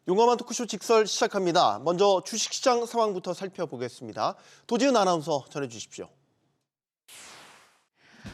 용감한 토크쇼 직설 시작합니다. 먼저 주식시장 상황부터 살펴보겠습니다. 도지은 아나운서 전해주십시오.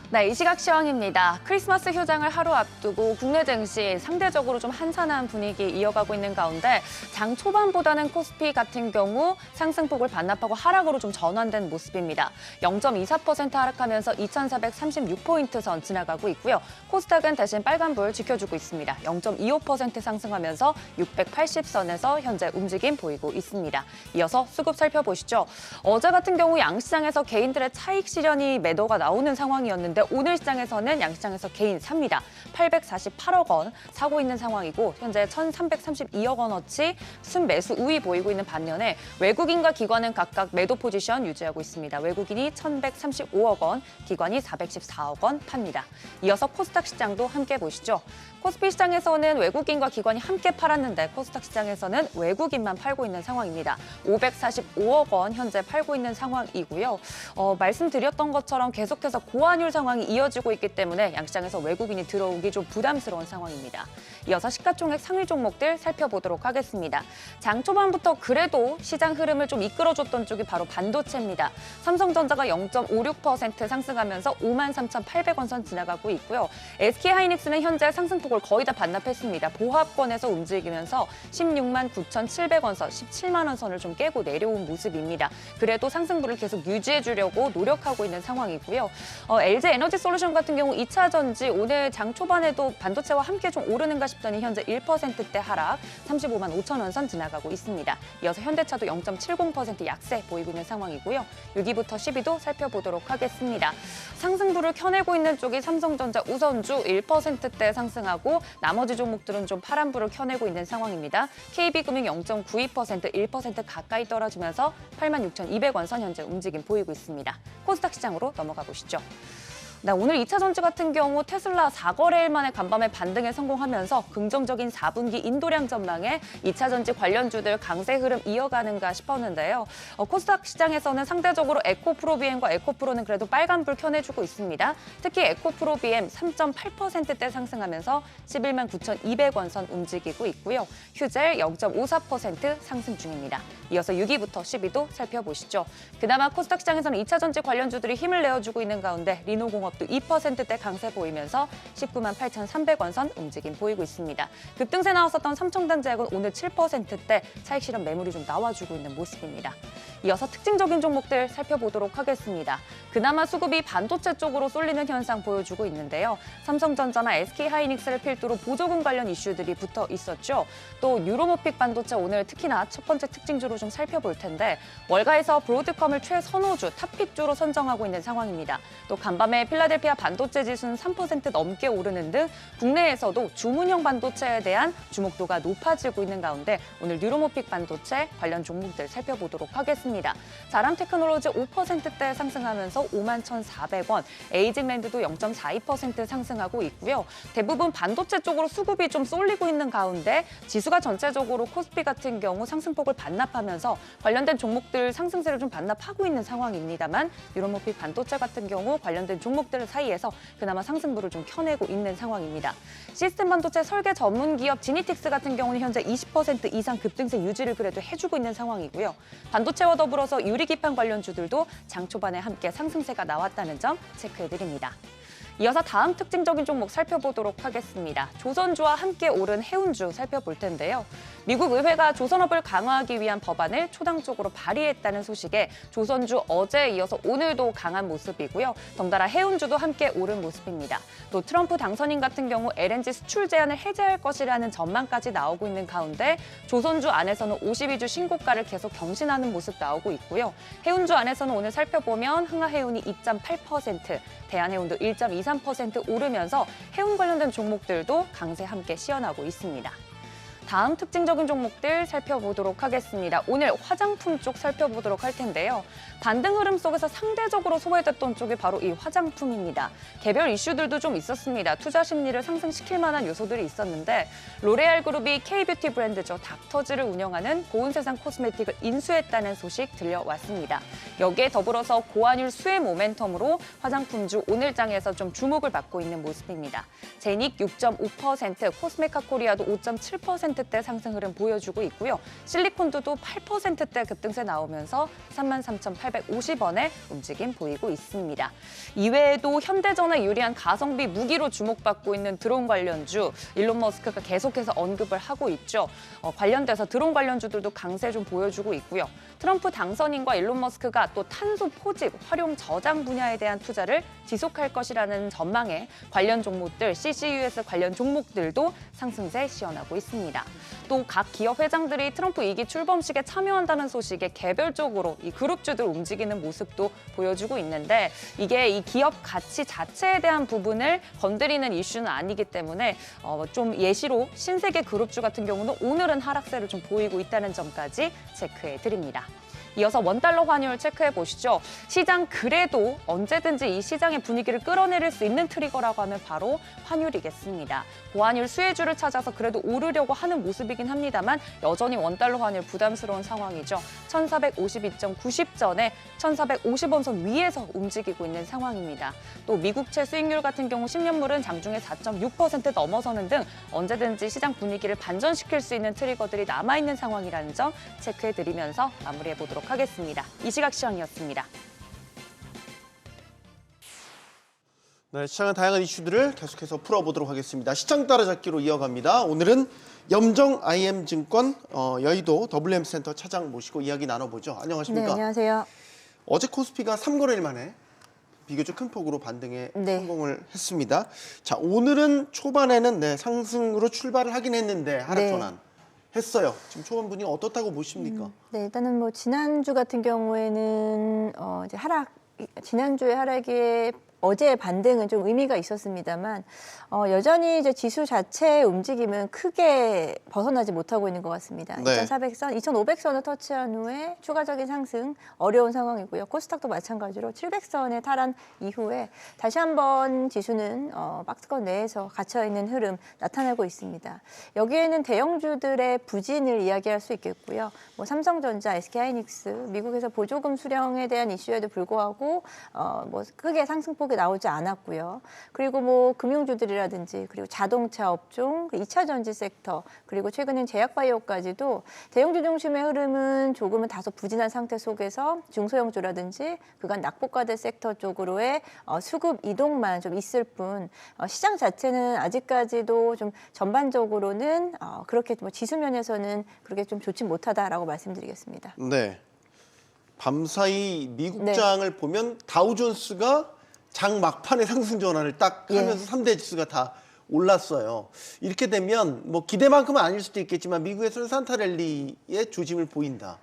네, 이 시각 시황입니다. 크리스마스 휴장을 하루 앞두고 국내 증시 상대적으로 좀 한산한 분위기 이어가고 있는 가운데 장 초반보다는 코스피 같은 경우 상승폭을 반납하고 하락으로 좀 전환된 모습입니다. 0.24% 하락하면서 2,436포인트 선 지나가고 있고요. 코스닥은 대신 빨간불 지켜주고 있습니다. 0.25% 상승하면서 680선에서 현재 움직임 보이고 있습니다. 이어서 수급 살펴보시죠. 어제 같은 경우 양시장에서 개인들의 차익 실현이 매도가 나오는 상황이었는데 오늘 시장에서는 양시장에서 개인 삽니다. 848억 원 사고 있는 상황이고 현재 1,332억 원어치 순매수 우위 보이고 있는 반면에 외국인과 기관은 각각 매도 포지션 유지하고 있습니다. 외국인이 1,135억 원, 기관이 414억 원 팝니다. 이어서 코스닥 시장도 함께 보시죠. 코스피 시장에서는 외국인과 기관이 함께 팔았는데 코스닥 시장에서는 외국인만 팔고 있는 상황입니다. 545억 원 현재 팔고 있는 상황이고요. 말씀드렸던 것처럼 계속해서 고환율 상황이 이어지고 있기 때문에 양시장에서 외국인이 들어오기 좀 부담스러운 상황입니다. 이어서 시가총액 상위 종목들 살펴보도록 하겠습니다. 장 초반부터 그래도 시장 흐름을 좀 이끌어줬던 쪽이 바로 반도체입니다. 삼성전자가 0.56% 상승하면서 53,800원 선 지나가고 있고요. SK하이닉스는 현재 상승폭을 거의 다 반납했습니다. 보합권에서 움직이면서 16만 9,700원 선, 17만 원 선을 좀 깨고 내려온 모습입니다. 그래도 상승부를 계속 유지해주려고 노력하고 있는 상황이고요. LG 에너지 솔루션 같은 경우 2차 전지 오늘 장 초반에도 반도체와 함께 좀 오르는가 싶더니 현재 1%대 하락, 35만 5천 원 선 지나가고 있습니다. 이어서 현대차도 0.70% 약세 보이고 있는 상황이고요. 6위부터 10위도 살펴보도록 하겠습니다. 상승부를 켜내고 있는 쪽이 삼성전자 우선주 1%대 상승하고 나머지 종목들은 좀 파란불을 켜내고 있는 상황입니다. KB금융 0.92%, 1% 가까이 떨어지면서 86,200원 선 현재 움직임 보이고 있습니다. 코스닥 시장으로 넘어가 보시죠. 네, 오늘 2차 전지 같은 경우 테슬라 4거래일 만에 간밤에 반등에 성공하면서 긍정적인 4분기 인도량 전망에 2차 전지 관련주들 강세 흐름 이어가는가 싶었는데요. 코스닥 시장에서는 상대적으로 에코프로비엠과 에코프로는 그래도 빨간불 켜내주고 있습니다. 특히 에코프로비엠 3.8%대 상승하면서 11만 9,200원 선 움직이고 있고요. 휴젤 0.54% 상승 중입니다. 이어서 6위부터 10위도 살펴보시죠. 그나마 코스닥 시장에서는 2차 전지 관련주들이 힘을 내어주고 있는 가운데 리노공업도 2%대 강세 보이면서 19만 8,300원 선 움직임 보이고 있습니다. 급등세 나왔었던 삼성전자액은 오늘 7%대 차익 실현 매물이 좀 나와주고 있는 모습입니다. 이어서 특징적인 종목들 살펴보도록 하겠습니다. 그나마 수급이 반도체 쪽으로 쏠리는 현상 보여주고 있는데요. 삼성전자나 SK하이닉스를 필두로 보조금 관련 이슈들이 붙어 있었죠. 또 뉴로모픽 반도체 오늘 특히나 첫 번째 특징주로 좀 살펴볼 텐데 월가에서 브로드컴을 최선호주, 탑픽주로 선정하고 있는 상황입니다. 또 간밤에 필라델피아 반도체 지수는 3% 넘게 오르는 등 국내에서도 주문형 반도체에 대한 주목도가 높아지고 있는 가운데 오늘 뉴로모픽 반도체 관련 종목들 살펴보도록 하겠습니다. 자람 테크놀로지 5%대 상승하면서 51,400원, 에이징랜드도 0.42% 상승하고 있고요. 대부분 반도체 쪽으로 수급이 좀 쏠리고 있는 가운데 지수가 전체적으로 코스피 같은 경우 상승폭을 반납하면서 관련된 종목들 상승세를 좀 반납하고 있는 상황입니다만 뉴로모픽 반도체 같은 경우 관련된 종목들 사이에서 그나마 상승부를 좀 켜내고 있는 상황입니다. 시스템 반도체 설계 전문 기업 지니틱스 같은 경우는 현재 20% 이상 급등세 유지를 그래도 해주고 있는 상황이고요. 반도체와 더불어서 유리기판 관련주들도 장 초반에 함께 상승세가 나왔다는 점 체크해드립니다. 이어서 다음 특징적인 종목 살펴보도록 하겠습니다. 조선주와 함께 오른 해운주 살펴볼 텐데요. 미국 의회가 조선업을 강화하기 위한 법안을 초당적으로 발의했다는 소식에 조선주 어제에 이어서 오늘도 강한 모습이고요. 덩달아 해운주도 함께 오른 모습입니다. 또 트럼프 당선인 같은 경우 LNG 수출 제한을 해제할 것이라는 전망까지 나오고 있는 가운데 조선주 안에서는 52주 신고가를 계속 경신하는 모습 나오고 있고요. 해운주 안에서는 오늘 살펴보면 흥하해운이 2.8%, 대한해운도 1.23% 오르면서 해운 관련된 종목들도 강세 함께 시연하고 있습니다. 다음 특징적인 종목들 살펴보도록 하겠습니다. 오늘 화장품 쪽 살펴보도록 할 텐데요. 반등 흐름 속에서 상대적으로 소외됐던 쪽이 바로 이 화장품입니다. 개별 이슈들도 좀 있었습니다. 투자 심리를 상승시킬 만한 요소들이 있었는데 로레알 그룹이 K-뷰티 브랜드죠. 닥터즈를 운영하는 고운세상 코스메틱을 인수했다는 소식 들려왔습니다. 여기에 더불어서 고환율 수혜 모멘텀으로 화장품주 오늘장에서 좀 주목을 받고 있는 모습입니다. 제닉 6.5%, 코스메카 코리아도 5.7% 8%대 상승 흐름 보여주고 있고요. 실리콘두도 8%대 급등세 나오면서 33,850원의 움직임 보이고 있습니다. 이외에도 현대전에 유리한 가성비 무기로 주목받고 있는 드론 관련주, 일론 머스크가 계속해서 언급을 하고 있죠. 관련돼서 드론 관련주들도 강세 좀 보여주고 있고요. 트럼프 당선인과 일론 머스크가 또 탄소 포집, 활용 저장 분야에 대한 투자를 지속할 것이라는 전망에 관련 종목들, CCUS 관련 종목들도 상승세 시현하고 있습니다. 또 각 기업 회장들이 트럼프 2기 출범식에 참여한다는 소식에 개별적으로 이 그룹주들 움직이는 모습도 보여주고 있는데 이게 이 기업 가치 자체에 대한 부분을 건드리는 이슈는 아니기 때문에 좀 예시로 신세계 그룹주 같은 경우는 오늘은 하락세를 좀 보이고 있다는 점까지 체크해 드립니다. 이어서 원달러 환율 체크해 보시죠. 시장 그래도 언제든지 이 시장의 분위기를 끌어내릴 수 있는 트리거라고 하면 바로 환율이겠습니다. 고환율 수혜주를 찾아서 그래도 오르려고 하는 모습이긴 합니다만 여전히 원달러 환율 부담스러운 상황이죠. 1452.90전에 1450원 선 위에서 움직이고 있는 상황입니다. 또 미국채 수익률 같은 경우 10년물은 장중에 4.6% 넘어서는 등 언제든지 시장 분위기를 반전시킬 수 있는 트리거들이 남아있는 상황이라는 점 체크해드리면서 마무리해보도록 하겠습니다. 이 시각 시황이었습니다. 네, 시장의 다양한 이슈들을 계속해서 풀어보도록 하겠습니다. 시장 따라잡기로 이어갑니다. 오늘은 염정 IM증권 여의도 WM센터 차장 모시고 이야기 나눠보죠. 안녕하십니까? 네, 안녕하세요. 어제 코스피가 3거래일 만에 비교적 큰 폭으로 반등에 네. 성공을 했습니다. 자, 오늘은 초반에는 상승으로 출발을 하긴 했는데 하락 네. 전환 했어요. 지금 초반 분위기 어떻다고 보십니까? 네, 일단은 뭐 지난주 같은 경우에는 이제 지난주에 하락에 어제의 반등은 좀 의미가 있었습니다만 여전히 이제 지수 자체의 움직임은 크게 벗어나지 못하고 있는 것 같습니다. 네. 2,400선, 2,500선을 터치한 후에 추가적인 상승 어려운 상황이고요. 코스닥도 마찬가지로 700선에 탈한 이후에 다시 한번 지수는 박스권 내에서 갇혀있는 흐름 나타나고 있습니다. 여기에는 대형주들의 부진을 이야기할 수 있겠고요. 뭐 삼성전자, SK하이닉스, 미국에서 보조금 수령에 대한 이슈에도 불구하고 뭐 크게 상승폭이 나오지 않았고요. 그리고 뭐 금융주들이라든지 그리고 자동차 업종, 2차 전지 섹터, 그리고 최근엔 제약바이오까지도 대형주 중심의 흐름은 조금은 다소 부진한 상태 속에서 중소형주라든지 그간 낙폭과대 섹터 쪽으로의 수급 이동만 좀 있을 뿐 시장 자체는 아직까지도 좀 전반적으로는 그렇게 뭐 지수면에서는 그렇게 좀 좋지 못하다라고 말씀드리겠습니다. 네. 밤사이 미국 네. 장을 보면 다우존스가 장 막판에 상승 전환을 딱 하면서 3대 지수가 다 올랐어요. 이렇게 되면 뭐 기대만큼은 아닐 수도 있겠지만 미국에서는 산타랠리의 조짐을 보인다.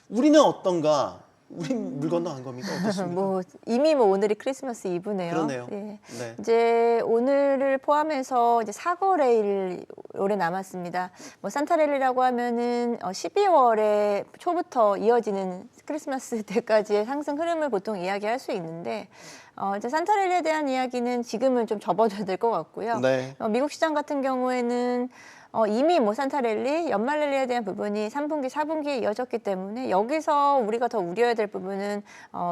우리는 어떤가? 우린 물 건너간 겁니까? 어떻습니까? 뭐 이미 뭐 오늘이 크리스마스 이브네요. 그러네요. 예. 네. 이제 오늘을 포함해서 이제 4거래일 올해 남았습니다. 뭐 산타랠리라고 하면은 12월에 초부터 이어지는 크리스마스 때까지의 상승 흐름을 보통 이야기할 수 있는데 이제 산타랠리에 대한 이야기는 지금은 좀 접어둬야 될 것 같고요. 네. 미국 시장 같은 경우에는 이미 뭐 산타랠리, 연말랠리에 대한 부분이 3분기, 4분기에 이어졌기 때문에 여기서 우리가 더 우려해야 될 부분은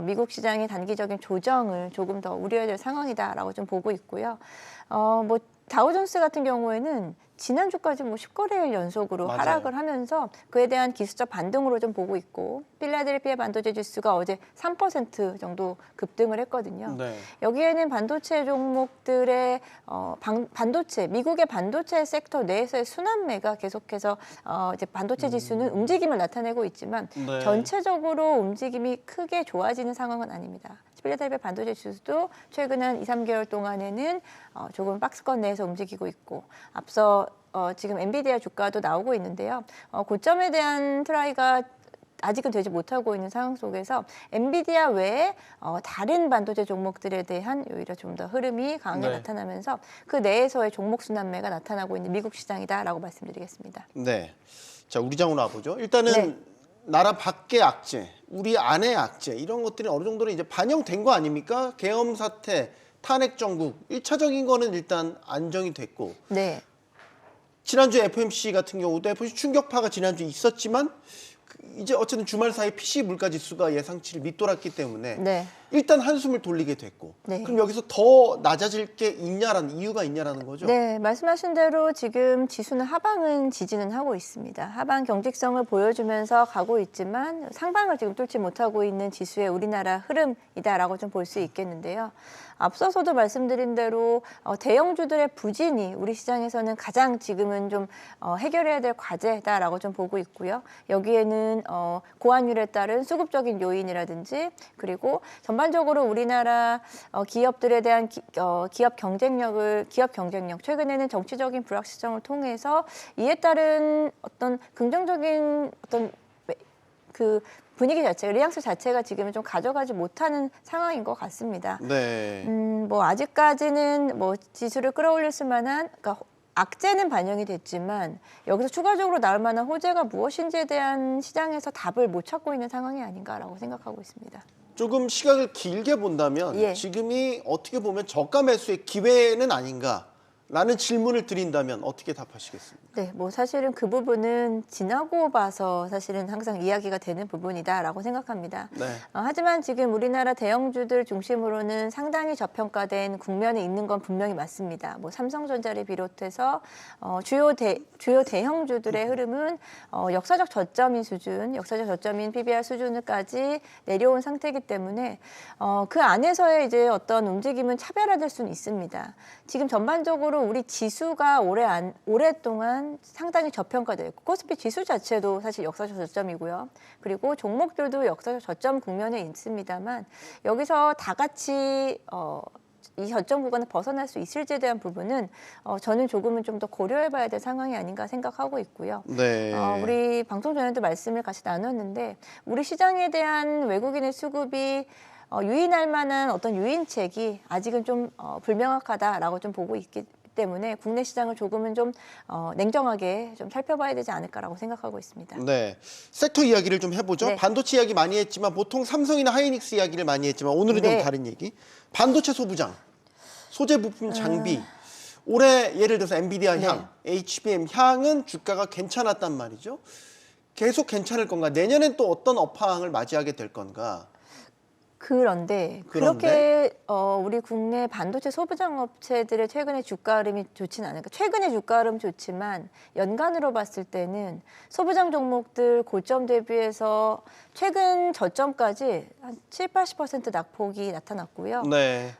미국 시장의 단기적인 조정을 조금 더 우려해야 될 상황이다라고 좀 보고 있고요. 뭐 다우존스 같은 경우에는 지난주까지 뭐 10거래일 연속으로 맞아요. 하락을 하면서 그에 대한 기술적 반등으로 좀 보고 있고 필라델피아 반도체 지수가 어제 3% 정도 급등을 했거든요. 네. 여기에는 반도체 종목들의 반도체, 미국의 반도체 sek터 내에서의 순환매가 계속해서 이제 반도체 지수는 움직임을 나타내고 있지만 네. 전체적으로 움직임이 크게 좋아지는 상황은 아닙니다. 필라델피아 반도체 지수도 최근 한 2, 3개월 동안에는 조금 박스권 내에서 움직이고 있고 앞서 지금 엔비디아 주가도 나오고 있는데요. 고점에 대한 트라이가 아직은 되지 못하고 있는 상황 속에서 엔비디아 외에 다른 반도체 종목들에 대한 오히려 좀 더 흐름이 강하게 네. 나타나면서 그 내에서의 종목 순환매가 나타나고 있는 미국 시장이다라고 말씀드리겠습니다. 네. 자, 우리 장으로 와보죠. 일단은 네. 나라 밖의 악재, 우리 안의 악재 이런 것들이 어느 정도는 이제 반영된 거 아닙니까? 계엄 사태, 탄핵 정국 1차적인 거는 일단 안정이 됐고 네. 지난주 FMC 같은 경우도 FMC 충격파가 지난주 있었지만 이제 어쨌든 주말 사이 PC 물가 지수가 예상치를 밑돌았기 때문에 네. 일단 한숨을 돌리게 됐고 네. 그럼 여기서 더 낮아질 게 있냐라는 이유가 있냐라는 거죠. 네, 말씀하신 대로 지금 지수는 하방은 지지는 하고 있습니다. 하방 경직성을 보여주면서 가고 있지만 상방을 지금 뚫지 못하고 있는 지수의 우리나라 흐름이다라고 좀 볼 수 있겠는데요. 앞서서도 말씀드린 대로 대형주들의 부진이 우리 시장에서는 가장 지금은 좀 해결해야 될 과제다라고 좀 보고 있고요. 여기에는 고환율에 따른 수급적인 요인이라든지 그리고 전반적으로 우리나라 기업들에 대한 기업 경쟁력 최근에는 정치적인 불확실성을 통해서 이에 따른 어떤 긍정적인 어떤 그 분위기 자체가 뉘앙스 자체가 지금은 좀 가져가지 못하는 상황인 것 같습니다. 네. 뭐 아직까지는 뭐 지수를 끌어올릴 수만한 그러니까 악재는 반영이 됐지만 여기서 추가적으로 나올 만한 호재가 무엇인지에 대한 시장에서 답을 못 찾고 있는 상황이 아닌가라고 생각하고 있습니다. 조금 시각을 길게 본다면 예. 지금이 어떻게 보면 저가 매수의 기회는 아닌가라는 질문을 드린다면 어떻게 답하시겠습니까? 네, 뭐 사실은 그 부분은 지나고 봐서 사실은 항상 이야기가 되는 부분이다라고 생각합니다. 네. 하지만 지금 우리나라 대형주들 중심으로는 상당히 저평가된 국면에 있는 건 분명히 맞습니다. 뭐 삼성전자를 비롯해서 주요 대형주들의 흐름은 역사적 저점인 PBR 수준까지 내려온 상태이기 때문에 그 안에서의 이제 어떤 움직임은 차별화될 수는 있습니다. 지금 전반적으로 우리 지수가 오랫동안 상당히 저평가되어 있고 코스피 지수 자체도 사실 역사적 저점이고요. 그리고 종목들도 역사적 저점 국면에 있습니다만 여기서 다 같이 이 저점 구간을 벗어날 수 있을지에 대한 부분은 저는 조금은 좀 더 고려해봐야 될 상황이 아닌가 생각하고 있고요. 네. 우리 방송 전에도 말씀을 같이 나눴는데 우리 시장에 대한 외국인의 수급이 유인할 만한 어떤 유인책이 아직은 좀 불명확하다라고 좀 보고 있기 때문에 국내 시장을 조금은 좀 냉정하게 좀 살펴봐야 되지 않을까라고 생각하고 있습니다. 네. 섹터 이야기를 좀 해보죠. 네. 반도체 이야기 많이 했지만 보통 삼성이나 하이닉스 이야기를 많이 했지만 오늘은 네. 좀 다른 얘기. 반도체 소부장, 소재 부품 장비. 올해 예를 들어서 엔비디아 향, HBM 향은 주가가 괜찮았단 말이죠. 계속 괜찮을 건가? 내년엔 또 어떤 업황을 맞이하게 될 건가? 그런데 그렇게 우리 국내 반도체 소부장 업체들의 최근의 주가 흐름이 좋지는 않으니까 최근의 주가 흐름 좋지만 연간으로 봤을 때는 소부장 종목들 고점 대비해서 최근 저점까지 한 70~80% 낙폭이 나타났고요. 네.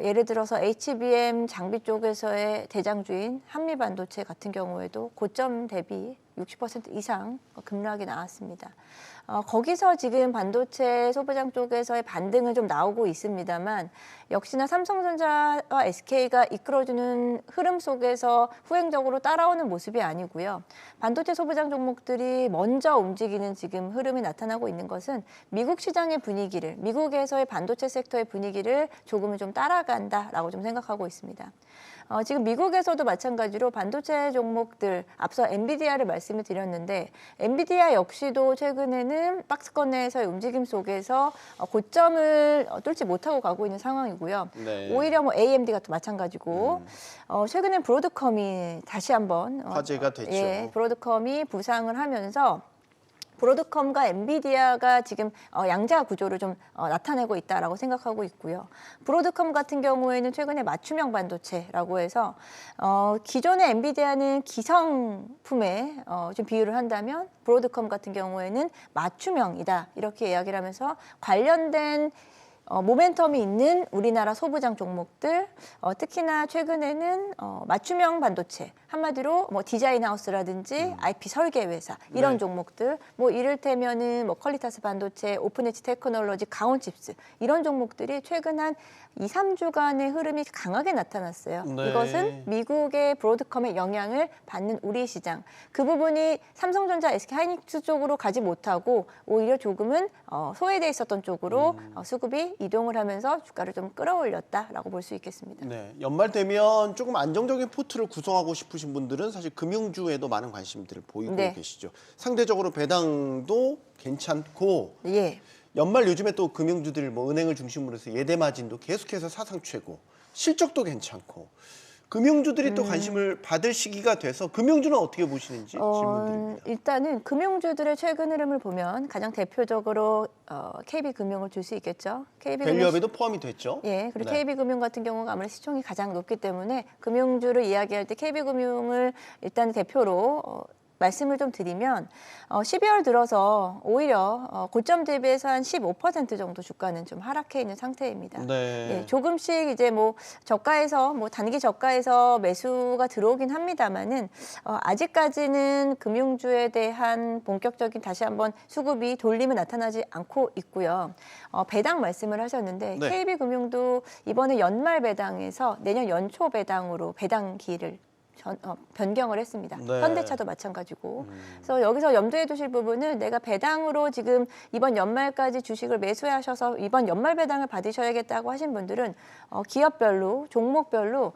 예를 들어서 HBM 장비 쪽에서의 대장주인 한미반도체 같은 경우에도 고점 대비 60% 이상 급락이 나왔습니다. 거기서 지금 반도체 소부장 쪽에서의 반등은 좀 나오고 있습니다만 역시나 삼성전자와 SK가 이끌어주는 흐름 속에서 후행적으로 따라오는 모습이 아니고요. 반도체 소부장 종목들이 먼저 움직이는 지금 흐름이 나타나고 있는 것은 미국 시장의 분위기를, 미국에서의 반도체 섹터의 분위기를 조금은 좀 따라간다라고 좀 생각하고 있습니다. 지금 미국에서도 마찬가지로 반도체 종목들, 앞서 엔비디아를 말씀을 드렸는데 엔비디아 역시도 최근에는 박스권 내에서의 움직임 속에서 고점을 뚫지 못하고 가고 있는 상황이고요. 네. 오히려 뭐 AMD가 또 마찬가지고 최근에 브로드컴이 다시 한번 화제가 됐죠. 예, 브로드컴이 부상을 하면서 브로드컴과 엔비디아가 지금 양자 구조를 좀 나타내고 있다라고 생각하고 있고요. 브로드컴 같은 경우에는 최근에 맞춤형 반도체라고 해서 기존의 엔비디아는 기성품에 좀 비유를 한다면 브로드컴 같은 경우에는 맞춤형이다 이렇게 이야기를 하면서 관련된 모멘텀이 있는 우리나라 소부장 종목들, 특히나 최근에는 맞춤형 반도체, 한마디로 뭐 디자인 하우스라든지 IP 설계 회사 이런 네. 종목들, 뭐 이를테면은 뭐 퀄리타스 반도체, 오픈엣지 테크놀로지, 가온칩스 이런 종목들이 최근 한 2~3주간의 흐름이 강하게 나타났어요. 네. 이것은 미국의 브로드컴의 영향을 받는 우리 시장, 그 부분이 삼성전자, SK 하이닉스 쪽으로 가지 못하고 오히려 조금은 소외돼 있었던 쪽으로 수급이 이동을 하면서 주가를 좀 끌어올렸다라고 볼 수 있겠습니다. 네, 연말 되면 조금 안정적인 포트를 구성하고 싶으신 분들은 사실 금융주에도 많은 관심들을 보이고 네. 계시죠. 상대적으로 배당도 괜찮고 예. 연말 요즘에 또 금융주들 뭐 은행을 중심으로 해서 예대 마진도 계속해서 사상 최고, 실적도 괜찮고 금융주들이 또 관심을 받을 시기가 돼서 금융주는 어떻게 보시는지 질문드립니다. 일단은 금융주들의 최근 흐름을 보면 가장 대표적으로 KB금융을 줄 수 있겠죠. 밸류업에도 포함이 됐죠. 예, 그리고 네. KB금융 같은 경우가 아무래도 시총이 가장 높기 때문에 금융주를 이야기할 때 KB금융을 일단 대표로 말씀을 좀 드리면 12월 들어서 오히려 고점 대비해서 한 15% 정도 주가는 좀 하락해 있는 상태입니다. 네. 예, 조금씩 이제 뭐 저가에서 뭐 단기 저가에서 매수가 들어오긴 합니다만은 아직까지는 금융주에 대한 본격적인 다시 한번 수급이 돌림은 나타나지 않고 있고요. 배당 말씀을 하셨는데 네. KB금융도 이번에 연말 배당에서 내년 연초 배당으로 배당기를 변경을 했습니다. 네. 현대차도 마찬가지고. 그래서 여기서 염두에 두실 부분은 내가 배당으로 지금 이번 연말까지 주식을 매수하셔서 이번 연말 배당을 받으셔야겠다고 하신 분들은 기업별로, 종목별로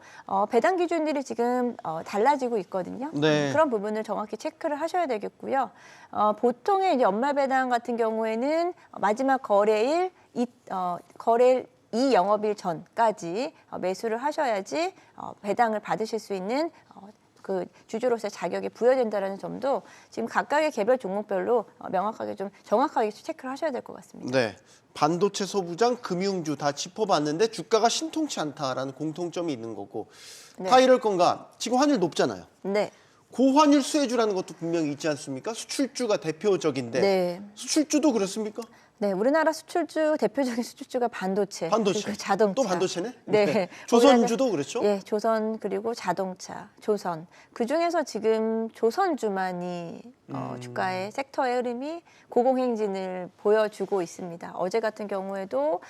배당 기준들이 지금 달라지고 있거든요. 네. 그런 부분을 정확히 체크를 하셔야 되겠고요. 보통의 이제 연말 배당 같은 경우에는 마지막 거래일, 거래일 이 영업일 전까지 매수를 하셔야지 배당을 받으실 수 있는 그 주주로서의 자격이 부여된다는 점도 지금 각각의 개별 종목별로 명확하게 좀 정확하게 체크를 하셔야 될 것 같습니다. 네. 반도체 소부장, 금융주 다 짚어봤는데 주가가 신통치 않다라는 공통점이 있는 거고 네. 다 이럴 건가? 지금 환율 높잖아요. 네. 고환율 수혜주라는 것도 분명히 있지 않습니까? 수출주가 대표적인데 네. 수출주도 그렇습니까? 네, 우리나라 수출주 대표적인 수출주가 반도체, 반도체. 그리고 자동차. 또 반도체네? 네. 조선주도 그렇죠? 예, 조선 그리고 자동차, 조선. 그 중에서 지금 조선주만이 주가의 섹터의 흐름이 고공행진을 보여주고 있습니다. 어제 같은 경우에도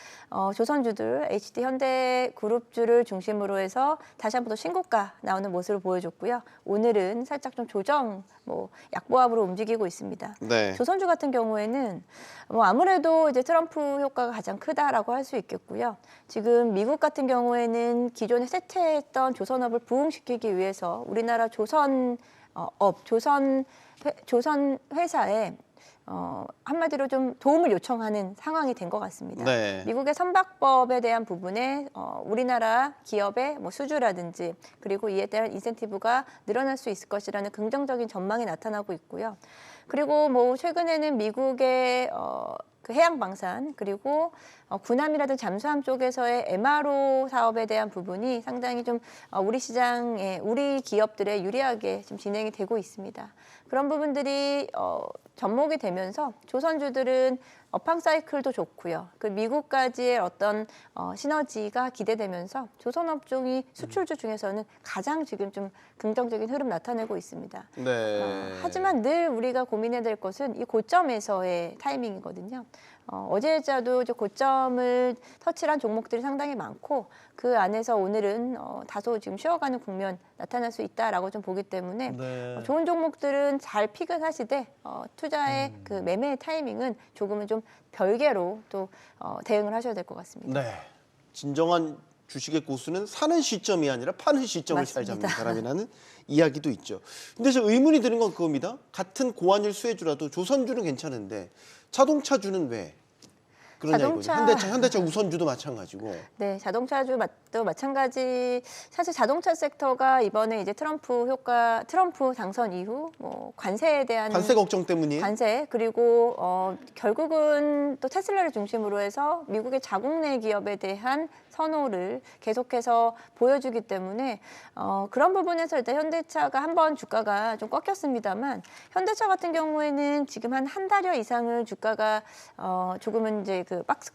조선주들, HD 현대그룹주를 중심으로 해서 다시 한 번 더 신고가 나오는 모습을 보여줬고요. 오늘은 살짝 좀 조정, 약보합으로 움직이고 있습니다. 네. 조선주 같은 경우에는 아무래도 이제 트럼프 효과가 가장 크다라고 할 수 있겠고요. 지금 미국 같은 경우에는 기존에 쇠퇴했던 조선업을 부흥시키기 위해서 우리나라 조선 회사에 한마디로 좀 도움을 요청하는 상황이 된 것 같습니다. 네. 미국의 선박법에 대한 부분에 우리나라 기업의 수주라든지 그리고 이에 대한 인센티브가 늘어날 수 있을 것이라는 긍정적인 전망이 나타나고 있고요. 그리고 최근에는 미국의 그 해양방산 그리고 군함이라든지 잠수함 쪽에서의 MRO 사업에 대한 부분이 상당히 좀 우리 시장에 우리 기업들에 유리하게 좀 진행이 되고 있습니다. 그런 부분들이 접목이 되면서 조선주들은 업황 사이클도 좋고요. 그 미국까지의 어떤 시너지가 기대되면서 조선업종이 수출주 중에서는 가장 지금 좀 긍정적인 흐름 나타내고 있습니다. 네. 하지만 늘 우리가 고민해야 될 것은 이 고점에서의 타이밍이거든요. 어제자도 이제 고점을 터치한 종목들이 상당히 많고 그 안에서 오늘은 다소 지금 쉬어가는 국면 나타날 수 있다라고 좀 보기 때문에 네. 좋은 종목들은 잘 픽을 하시되 투자의 그 매매 타이밍은 조금은 좀 별개로 또 대응을 하셔야 될 것 같습니다. 네. 진정한 주식의 고수는 사는 시점이 아니라 파는 시점을 잘 잡는 맞습니다. 사람이라는 이야기도 있죠. 근데 저 의문이 드는 건 그겁니다. 같은 고환율 수혜주라도 조선주는 괜찮은데 자동차주는 왜? 그러냐 이거죠. 현대차 우선주도 마찬가지고. 네, 자동차주도 마찬가지. 사실 자동차 섹터가 이번에 이제 트럼프 당선 이후 관세에 대한 관세 걱정 때문이에요? 관세 그리고 결국은 또 테슬라를 중심으로 해서 미국의 자국 내 기업에 대한 선호를 계속해서 보여주기 때문에 그런 부분에서 일단 현대차가 한번 주가가 좀 꺾였습니다만 현대차 같은 경우에는 지금 한 달여 이상을 주가가 조금은 이제 그 박스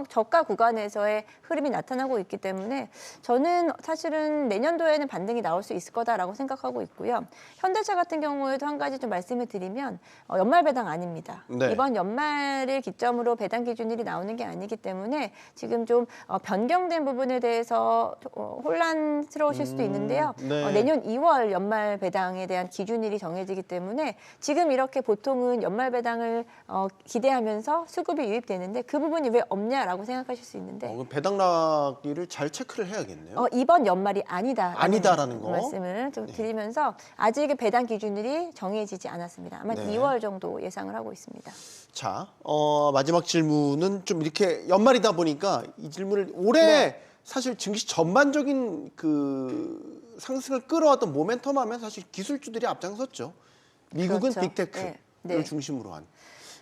저가 구간에서의 흐름이 나타나고 있기 때문에 저는 사실은 내년도에는 반등이 나올 수 있을 거다라고 생각하고 있고요. 현대차 같은 경우에도 한 가지 좀 말씀을 드리면 연말 배당 아닙니다. 네. 이번 연말을 기점으로 배당 기준일이 나오는 게 아니기 때문에 지금 좀 변경된 부분에 대해서 혼란스러우실 수도 있는데요. 네. 내년 2월 연말 배당에 대한 기준일이 정해지기 때문에 지금 이렇게 보통은 연말 배당을 기대하면서 수급이 유입되는데 그 부분이 왜 없냐라고 생각하실 수 있는데 그럼 배당 나기를 잘 체크를 해야겠네요. 이번 연말이 아니다라는 거. 말씀을 좀 드리면서 아직의 배당 기준일이 정해지지 않았습니다. 아마 네. 2월 정도 예상을 하고 있습니다. 자, 마지막 질문은 좀 이렇게 연말이다 보니까 이 질문을 올해 네. 사실 증시 전반적인 그 상승을 끌어왔던 모멘텀 하면 사실 기술주들이 앞장섰죠. 미국은 그렇죠. 빅테크를 네. 중심으로 한.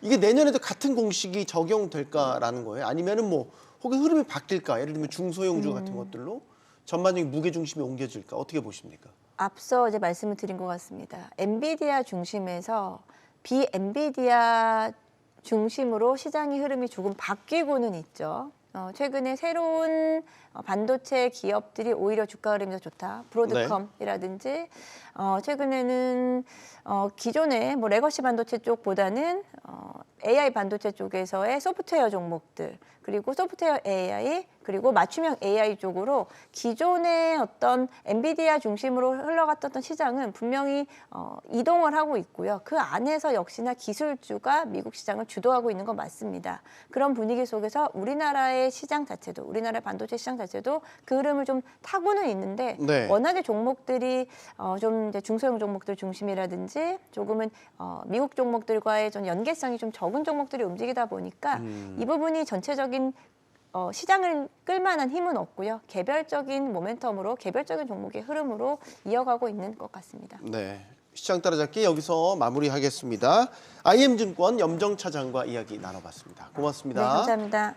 이게 내년에도 같은 공식이 적용될까라는 거예요. 아니면은 뭐 혹은 흐름이 바뀔까? 예를 들면 중소형주 같은 것들로 전반적인 무게 중심이 옮겨질까? 어떻게 보십니까? 앞서 이제 말씀을 드린 것 같습니다. 엔비디아 중심에서 비엔비디아 중심으로 시장의 흐름이 조금 바뀌고는 있죠. 최근에 새로운 반도체 기업들이 오히려 주가 흐름이 더 좋다. 브로드컴이라든지 최근에는 기존의 뭐 레거시 반도체 쪽보다는 AI 반도체 쪽에서의 소프트웨어 종목들 그리고 소프트웨어 AI 그리고 맞춤형 AI 쪽으로 기존의 어떤 엔비디아 중심으로 흘러갔던 시장은 분명히 이동을 하고 있고요. 그 안에서 역시나 기술주가 미국 시장을 주도하고 있는 건 맞습니다. 그런 분위기 속에서 우리나라의 시장 자체도 우리나라 반도체 시장 자체도 그 흐름을 좀 타고는 있는데 네. 워낙에 종목들이 좀 이제 중소형 종목들 중심이라든지 조금은 미국 종목들과의 좀 연계성이 좀 적은 종목들이 움직이다 보니까 이 부분이 전체적인 시장을 끌만한 힘은 없고요. 개별적인 모멘텀으로 개별적인 종목의 흐름으로 이어가고 있는 것 같습니다. 네. 시장 따라잡기 여기서 마무리하겠습니다. IM증권 염정 차장과 이야기 나눠봤습니다. 고맙습니다. 네, 감사합니다.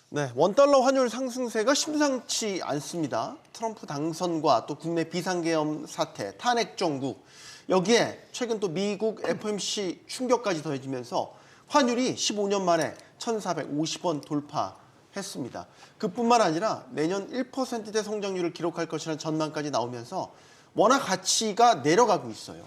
네, 원달러 환율 상승세가 심상치 않습니다. 트럼프 당선과 또 국내 비상계엄 사태, 탄핵 정국, 여기에 최근 또 미국 FOMC 충격까지 더해지면서 환율이 15년 만에 1,450원 돌파했습니다. 그뿐만 아니라 내년 1%대 성장률을 기록할 것이라는 전망까지 나오면서 원화 가치가 내려가고 있어요.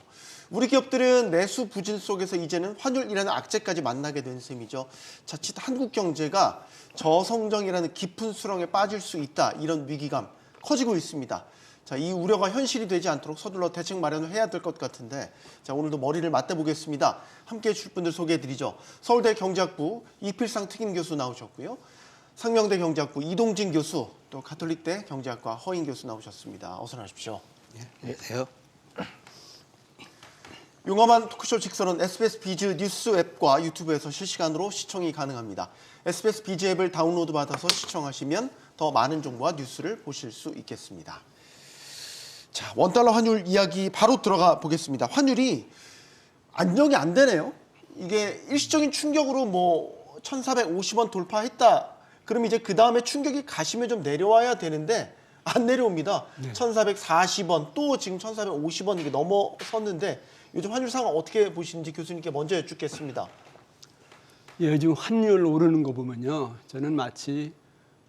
우리 기업들은 내수 부진 속에서 이제는 환율이라는 악재까지 만나게 된 셈이죠. 자칫 한국 경제가 저성장이라는 깊은 수렁에 빠질 수 있다. 이런 위기감 커지고 있습니다. 자, 이 우려가 현실이 되지 않도록 서둘러 대책 마련을 해야 될 것 같은데, 자, 오늘도 머리를 맞대보겠습니다. 함께해 주실 분들 소개해드리죠. 서울대 경제학부 이필상 특임 교수 나오셨고요. 상명대 경제학부 이동진 교수, 또 가톨릭대 경제학과 허인 교수 나오셨습니다. 어서 나오십시오. 안녕하세요. 용감한 토크쇼 직설은 SBS 비즈 뉴스 앱과 유튜브에서 실시간으로 시청이 가능합니다. SBS 비즈 앱을 다운로드 받아서 시청하시면 더 많은 정보와 뉴스를 보실 수 있겠습니다. 자, 원달러 환율 이야기 바로 들어가 보겠습니다. 환율이 안정이 안 되네요. 이게 일시적인 충격으로 뭐 1,450원 돌파했다. 그럼 이제 그 다음에 충격이 가시면 좀 내려와야 되는데 안 내려옵니다. 네. 1,440원 또 지금 1,450원 이게 넘어섰는데 요즘 환율 상황 어떻게 보시는지 교수님께 먼저 여쭙겠습니다. 예, 요즘 환율 오르는 거 보면요, 저는 마치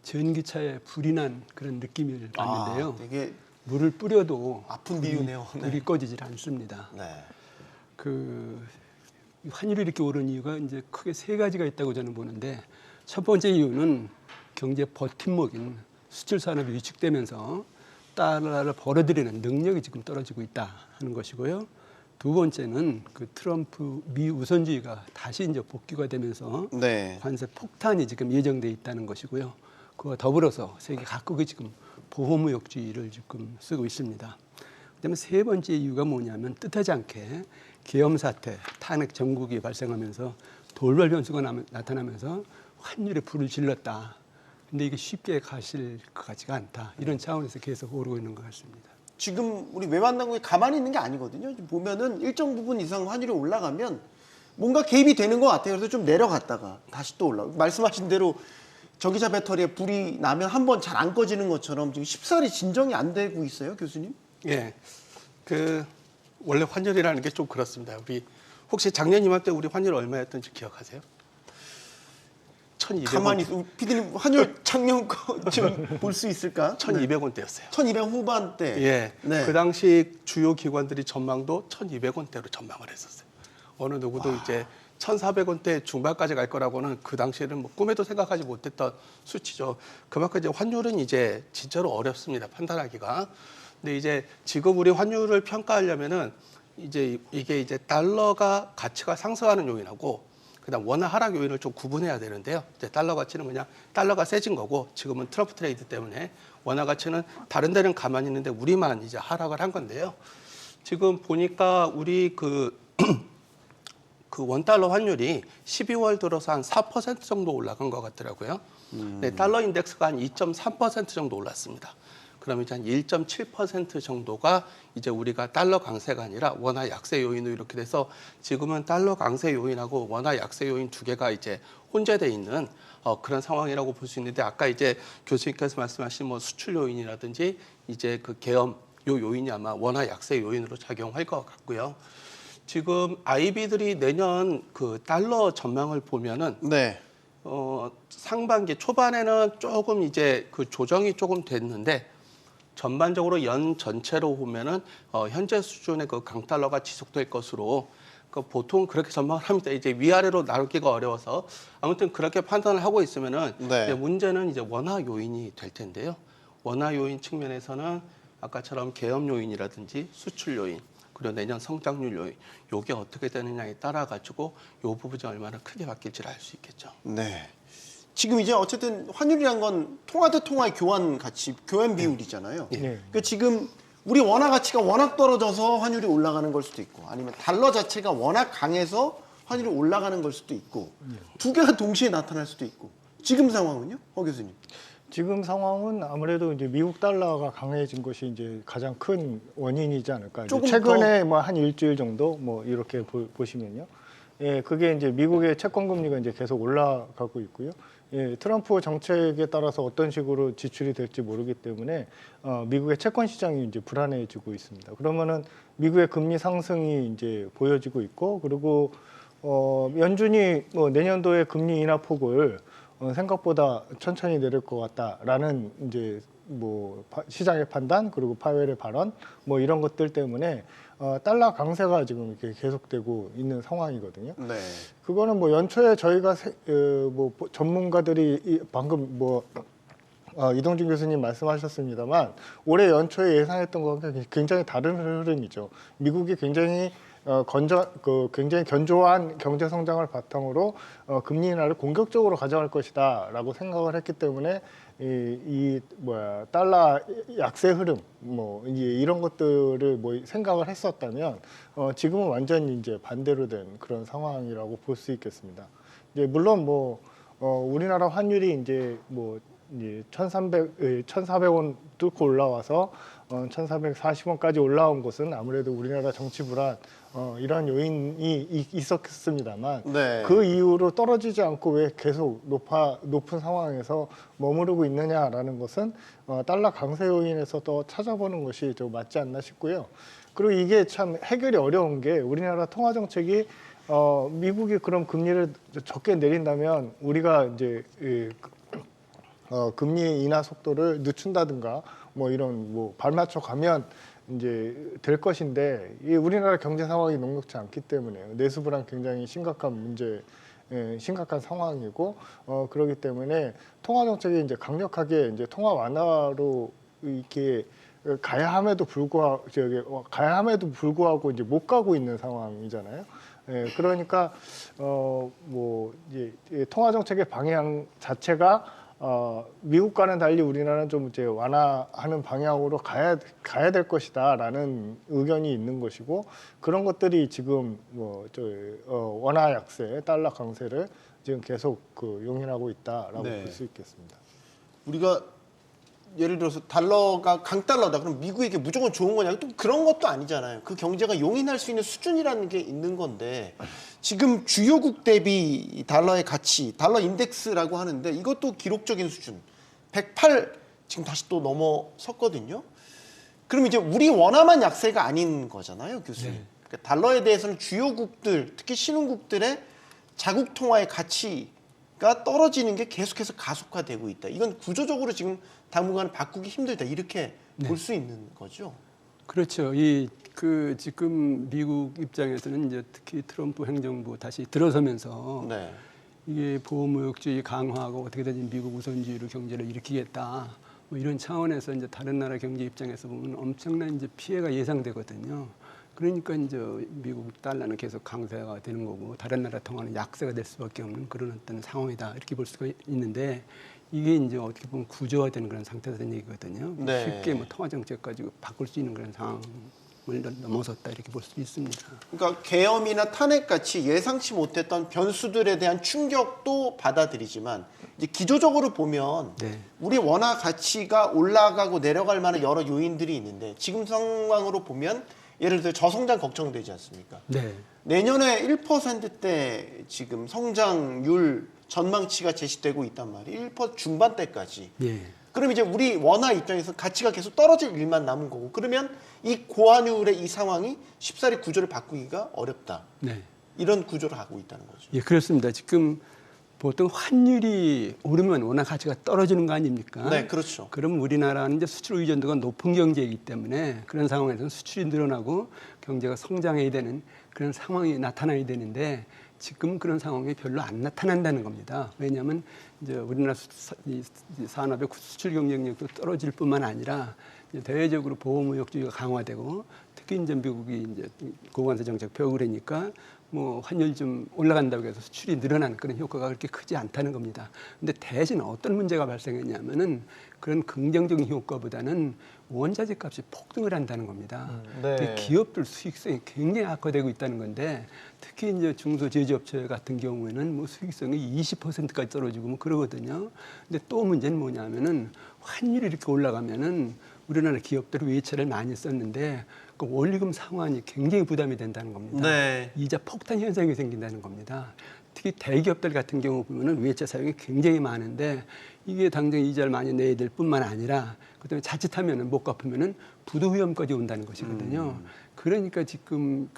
전기차에 불이 난 그런 느낌을 받는데요. 되게 물을 뿌려도 아픈 비유네요. 네. 불이 꺼지질 않습니다. 네. 그 환율이 이렇게 오른 이유가 이제 크게 세 가지가 있다고 저는 보는데, 첫 번째 이유는 경제 버팀목인 수출 산업이 위축되면서 달러를 벌어들이는 능력이 지금 떨어지고 있다 하는 것이고요. 두 번째는 그 트럼프 미 우선주의가 다시 이제 복귀가 되면서 네. 관세 폭탄이 지금 예정돼 있다는 것이고요. 그와 더불어서 세계 각국이 지금 보호무역주의를 지금 쓰고 있습니다. 그다음에 세 번째 이유가 뭐냐면 뜻하지 않게 계엄 사태, 탄핵 정국이 발생하면서 돌발 변수가 나타나면서 환율에 불을 질렀다. 근데 이게 쉽게 가실 것 같지가 않다. 이런 차원에서 계속 오르고 있는 것 같습니다. 지금 우리 외환당국이 가만히 있는 게 아니거든요. 지금 보면은 일정 부분 이상 환율이 올라가면 뭔가 개입이 되는 것 같아요. 그래서 좀 내려갔다가 다시 또 올라가고. 말씀하신 대로 전기차 배터리에 불이 나면 한번 잘 안 꺼지는 것처럼 지금 쉽사리 진정이 안 되고 있어요, 교수님? 예, 그 원래 환율이라는 게 좀 그렇습니다. 우리 혹시 작년 이맘때 우리 환율 얼마였던지 기억하세요? 1,200원. 가만히 피디님 환율 작년 거 좀 볼 수 있을까? 1,200원대였어요. 1200 후반대. 예, 네. 그 당시 주요 기관들이 전망도 1,200원대로 전망을 했었어요. 어느 누구도 이제 1,400원대 중반까지 갈 거라고는 그 당시에는 뭐 꿈에도 생각하지 못했던 수치죠. 그만큼 이제 환율은 이제 진짜로 어렵습니다. 판단하기가. 근데 이제 지금 우리 환율을 평가하려면은 이제 이게 이제 달러가 가치가 상승하는 요인하고 그다음 원화 하락 요인을 좀 구분해야 되는데요. 이제 달러 가치는 그냥 달러가 세진 거고 지금은 트럼프 트레이드 때문에 원화 가치는 다른 데는 가만히 있는데 우리만 이제 하락을 한 건데요. 지금 보니까 우리 그 원달러 환율이 12월 들어서 한 4% 정도 올라간 것 같더라고요. 네, 달러 인덱스가 한 2.3% 정도 올랐습니다. 그러면 이제 한 1.7% 정도가 이제 우리가 달러 강세가 아니라 원화 약세 요인으로 이렇게 돼서 지금은 달러 강세 요인하고 원화 약세 요인 두 개가 이제 혼재돼 있는 그런 상황이라고 볼 수 있는데 아까 이제 교수님께서 말씀하신 뭐 수출 요인이라든지 이제 그 계엄 요 요인이 아마 원화 약세 요인으로 작용할 것 같고요. 지금 IB들이 내년 그 달러 전망을 보면은 네. 상반기 초반에는 조금 이제 그 조정이 조금 됐는데 전반적으로 연 전체로 보면은 현재 수준의 그 강달러가 지속될 것으로 그 보통 그렇게 전망을 합니다. 이제 위아래로 나누기가 어려워서 아무튼 그렇게 판단을 하고 있으면은 네. 이제 문제는 이제 원화 요인이 될 텐데요. 원화 요인 측면에서는 아까처럼 계엄 요인이라든지 수출 요인 그리고 내년 성장률 요인 요게 어떻게 되느냐에 따라 가지고 요 부분이 얼마나 크게 바뀔지를 알 수 있겠죠. 네. 지금 이제 어쨌든 환율이란 건 통화 대 통화의 교환 가치, 교환 비율이잖아요. 예. 그러니까 지금 우리 원화 가치가 워낙 떨어져서 환율이 올라가는 걸 수도 있고 아니면 달러 자체가 워낙 강해서 환율이 올라가는 걸 수도 있고 두 개가 동시에 나타날 수도 있고 지금 상황은요? 허 교수님. 지금 상황은 아무래도 이제 미국 달러가 강해진 것이 이제 가장 큰 원인이지 않을까. 조금 최근에 뭐 한 일주일 정도 뭐 이렇게 보시면요. 예, 그게 이제 미국의 채권 금리가 이제 계속 올라가고 있고요. 예, 트럼프 정책에 따라서 어떤 식으로 지출이 될지 모르기 때문에 미국의 채권 시장이 이제 불안해지고 있습니다. 그러면은 미국의 금리 상승이 이제 보여지고 있고 그리고 연준이 뭐 내년도에 금리 인하 폭을 생각보다 천천히 내릴 것 같다라는 이제 뭐 시장의 판단 그리고 파웰의 발언 뭐 이런 것들 때문에 달러 강세가 지금 이렇게 계속되고 있는 상황이거든요. 네. 그거는 뭐 연초에 저희가 뭐 전문가들이 방금 뭐 이동준 교수님 말씀하셨습니다만 올해 연초에 예상했던 것과 굉장히 다른 흐름이죠. 미국이 굉장히 굉장히 견조한 경제 성장을 바탕으로 금리 인하를 공격적으로 가져갈 것이다라고 생각을 했기 때문에 달러 약세 흐름 뭐 이제 이런 것들을 뭐 생각을 했었다면 지금은 완전히 이제 반대로 된 그런 상황이라고 볼 수 있겠습니다. 이제 물론 뭐 우리나라 환율이 이제 뭐 이제 1,400원 뚫고 올라와서 1,440원까지 올라온 것은 아무래도 우리나라 정치 불안 이런 요인이 있었습니다만 네. 그 이후로 떨어지지 않고 왜 계속 높은 상황에서 머무르고 있느냐라는 것은 달러 강세 요인에서 또 찾아보는 것이 좀 맞지 않나 싶고요. 그리고 이게 참 해결이 어려운 게 우리나라 통화 정책이 미국이 그럼 금리를 적게 내린다면 우리가 이제 금리 인하 속도를 늦춘다든가 뭐 이런 뭐 발맞춰 가면 이제 될 것인데 이 우리나라 경제 상황이 녹록지 않기 때문에 내수 불안 굉장히 심각한 문제, 심각한 상황이고 그렇기 때문에 통화 정책이 이제 강력하게 이제 통화 완화로 이렇게 가야 함에도 불구하고 이제 못 가고 있는 상황이잖아요. 그러니까 뭐 이제 통화 정책의 방향 자체가 미국과는 달리 우리나라는 좀 이제 완화하는 방향으로 가야 될 것이다라는 의견이 있는 것이고 그런 것들이 지금 원화 약세, 달러 강세를 지금 계속 용인하고 있다라고 네. 볼 수 있겠습니다. 우리가 예를 들어서 달러가 강달러다. 그럼 미국에게 무조건 좋은 거냐? 또 그런 것도 아니잖아요. 그 경제가 용인할 수 있는 수준이라는 게 있는 건데 지금 주요국 대비 달러의 가치, 달러 인덱스라고 하는데 이것도 기록적인 수준 108 지금 다시 또 넘어섰거든요. 그럼 이제 우리 원화만 약세가 아닌 거잖아요, 교수님. 네. 그러니까 달러에 대해서는 주요국들, 특히 신흥국들의 자국 통화의 가치가 떨어지는 게 계속해서 가속화되고 있다. 이건 구조적으로 지금 당분간 바꾸기 힘들다. 이렇게 네. 볼 수 있는 거죠. 그렇죠. 지금 미국 입장에서는 이제 특히 트럼프 행정부 다시 들어서면서 네. 이게 보호무역주의 강화하고 어떻게든 미국 우선주의로 경제를 일으키겠다. 뭐 이런 차원에서 이제 다른 나라 경제 입장에서 보면 엄청난 이제 피해가 예상되거든요. 그러니까 이제 미국 달러는 계속 강세가 되는 거고 다른 나라 통화는 약세가 될 수밖에 없는 그런 어떤 상황이다 이렇게 볼 수가 있는데 이게 이제 어떻게 보면 구조화되는 그런 상태라는 얘기거든요. 네. 쉽게 뭐 통화 정책 가지고 바꿀 수 있는 그런 상황을 넘어섰다 이렇게 볼 수 있습니다. 그러니까 계엄이나 탄핵 같이 예상치 못했던 변수들에 대한 충격도 받아들이지만 이제 기조적으로 보면 네. 우리 원화 가치가 올라가고 내려갈 만한 여러 요인들이 있는데 지금 상황으로 보면 예를 들어 저성장 걱정되지 않습니까? 네. 내년에 1%대 지금 성장률 전망치가 제시되고 있단 말이에요. 1% 중반대까지. 예. 그럼 이제 우리 원화 입장에서 가치가 계속 떨어질 일만 남은 거고 그러면 이 고환율의 이 상황이 쉽사리 구조를 바꾸기가 어렵다. 네. 이런 구조를 하고 있다는 거죠. 예, 그렇습니다. 지금 보통 환율이 오르면 원화 가치가 떨어지는 거 아닙니까? 네, 그렇죠. 그럼 우리나라는 이제 수출 의존도가 높은 경제이기 때문에 그런 상황에서는 수출이 늘어나고 경제가 성장해야 되는 그런 상황이 나타나야 되는데 지금 그런 상황이 별로 안 나타난다는 겁니다. 왜냐하면 이제 우리나라 산업의 수출 경쟁력도 떨어질 뿐만 아니라 이제 대외적으로 보호무역주의가 강화되고 특히 이제 미국이 이제 고관세 정책 펴고 그러니까 뭐 환율이 좀 올라간다고 해서 수출이 늘어난 그런 효과가 그렇게 크지 않다는 겁니다. 근데 대신 어떤 문제가 발생했냐면은 그런 긍정적인 효과보다는 원자재 값이 폭등을 한다는 겁니다. 네. 기업들 수익성이 굉장히 악화되고 있다는 건데 특히 이제 중소제조업체 같은 경우에는 뭐 수익성이 20%까지 떨어지고 뭐 그러거든요. 근데 또 문제는 뭐냐면은 환율이 이렇게 올라가면은 우리나라 기업들이 외채를 많이 썼는데 그 원리금 상환이 굉장히 부담이 된다는 겁니다. 네. 이자 폭탄 현상이 생긴다는 겁니다. 특히 대기업들 같은 경우 보면은 외채 사용이 굉장히 많은데 이게 당장 이자를 많이 내야 될 뿐만 아니라 그다음에 자칫하면은 못 갚으면은 부도 위험까지 온다는 것이거든요. 그러니까 지금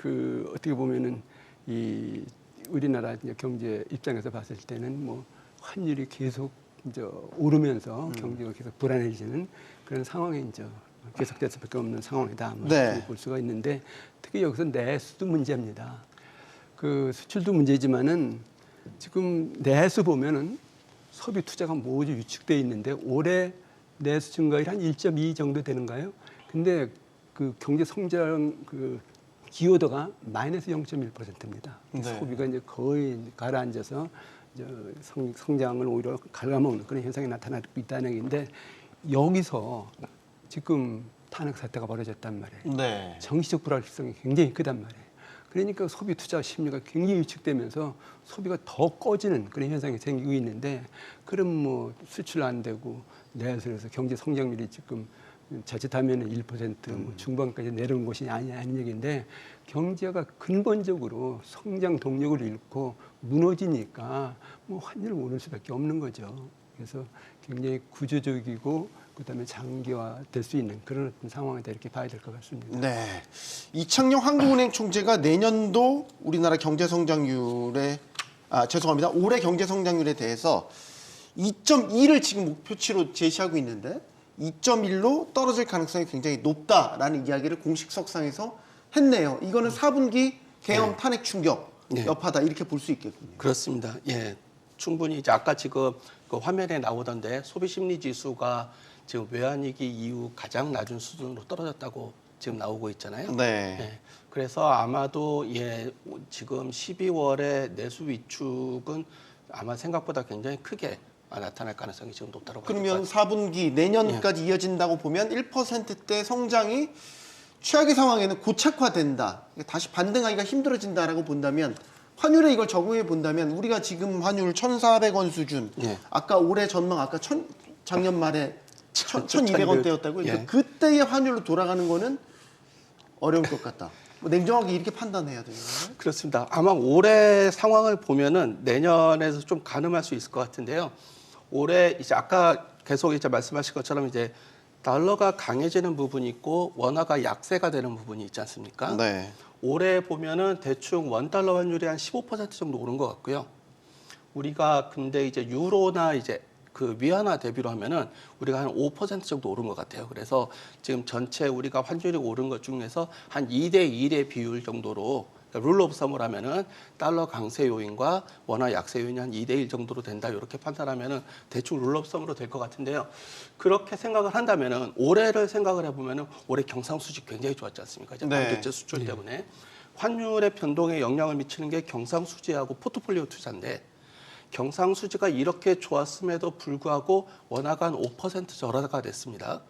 어떻게 보면은 이 우리나라 이제 경제 입장에서 봤을 때는 뭐 환율이 계속 이제 오르면서 경제가 계속 불안해지는 그런 상황이 이제 계속될 수밖에 없는 상황이다. 뭐 네. 이렇게 볼 수가 있는데 특히 여기서 내수도 문제입니다. 그 수출도 문제지만은 지금 내수 보면은 소비 투자가 모두 위축돼 있는데 올해 내수 증가율이 한 1.2 정도 되는가요? 근데 그 경제 성장 기여도가 마이너스 0.1%입니다. 네. 소비가 이제 거의 가라앉아서 이제 성장을 오히려 갉아먹는 그런 현상이 나타나고 있다는 얘기인데 여기서 지금 탄핵 사태가 벌어졌단 말이에요. 네. 정치적 불확실성이 굉장히 크단 말이에요. 그러니까 소비 투자 심리가 굉장히 위축되면서 소비가 더 꺼지는 그런 현상이 생기고 있는데 그럼 뭐 수출 안 되고 내수에서 경제 성장률이 지금 자칫하면 1% 뭐 중반까지 내려온 것이 아닌 얘기인데 경제가 근본적으로 성장 동력을 잃고 무너지니까 뭐 환율이 오를 수밖에 없는 거죠. 그래서 굉장히 구조적이고 그다음에 장기화될 수 있는 그런 상황이다 이렇게 봐야 될 것 같습니다. 네. 이창용 한국은행 총재가 내년도 우리나라 경제 성장률에 죄송합니다. 올해 경제 성장률에 대해서 2.2를 지금 목표치로 제시하고 있는데 2.1로 떨어질 가능성이 굉장히 높다라는 이야기를 공식석상에서 했네요. 이거는 4분기 계엄 탄핵 충격 네. 여파다 이렇게 볼 수 있겠군요. 그렇습니다. 예, 충분히 이제 아까 지금 그 화면에 나오던데 소비 심리 지수가 지금 외환위기 이후 가장 낮은 수준으로 떨어졌다고 지금 나오고 있잖아요. 네. 예, 그래서 아마도 지금 12월에 내수 위축은 아마 생각보다 굉장히 크게 나타날 가능성이 지금 높다고 봐야 그러면 될것 4분기 내년까지 이어진다고 보면 1%대 성장이 최악의 상황에는 고착화된다. 다시 반등하기가 힘들어진다라고 본다면 환율에 이걸 적용해 본다면 우리가 지금 환율 1,400원 수준, 예. 아까 올해 전망 아까 작년 말에 1,200원대였다고요. 예. 그때의 환율로 돌아가는 거는 어려울 것 같다. 뭐 냉정하게 이렇게 판단해야 되는 거예요? 그렇습니다. 아마 올해 상황을 보면은 내년에서 좀 가늠할 수 있을 것 같은데요. 올해 이제 아까 계속 이제 말씀하신 것처럼 이제 달러가 강해지는 부분이 있고 원화가 약세가 되는 부분이 있지 않습니까? 네. 올해 보면은 대충 원달러 환율이 한 15% 정도 오른 것 같고요. 우리가 근데 이제 유로나 이제 그 위안화 대비로 하면은 우리가 한 5% 정도 오른 것 같아요. 그래서 지금 전체 우리가 환율이 오른 것 중에서 한 2대 1의 비율 정도로 룰 오브 썸을 하면은 달러 강세 요인과 원화 약세 요인이 한 2대 1 정도로 된다. 이렇게 판단하면은 대충 룰 오브 썸으로 될 것 같은데요. 그렇게 생각을 한다면은 올해를 생각을 해보면은 올해 경상수지 굉장히 좋았지 않습니까? 이제 네. 반도체 수출 때문에 환율의 변동에 영향을 미치는 게 경상수지하고 포트폴리오 투자인데 경상수지가 이렇게 좋았음에도 불구하고 원화가 한 5% 절하가 됐습니다.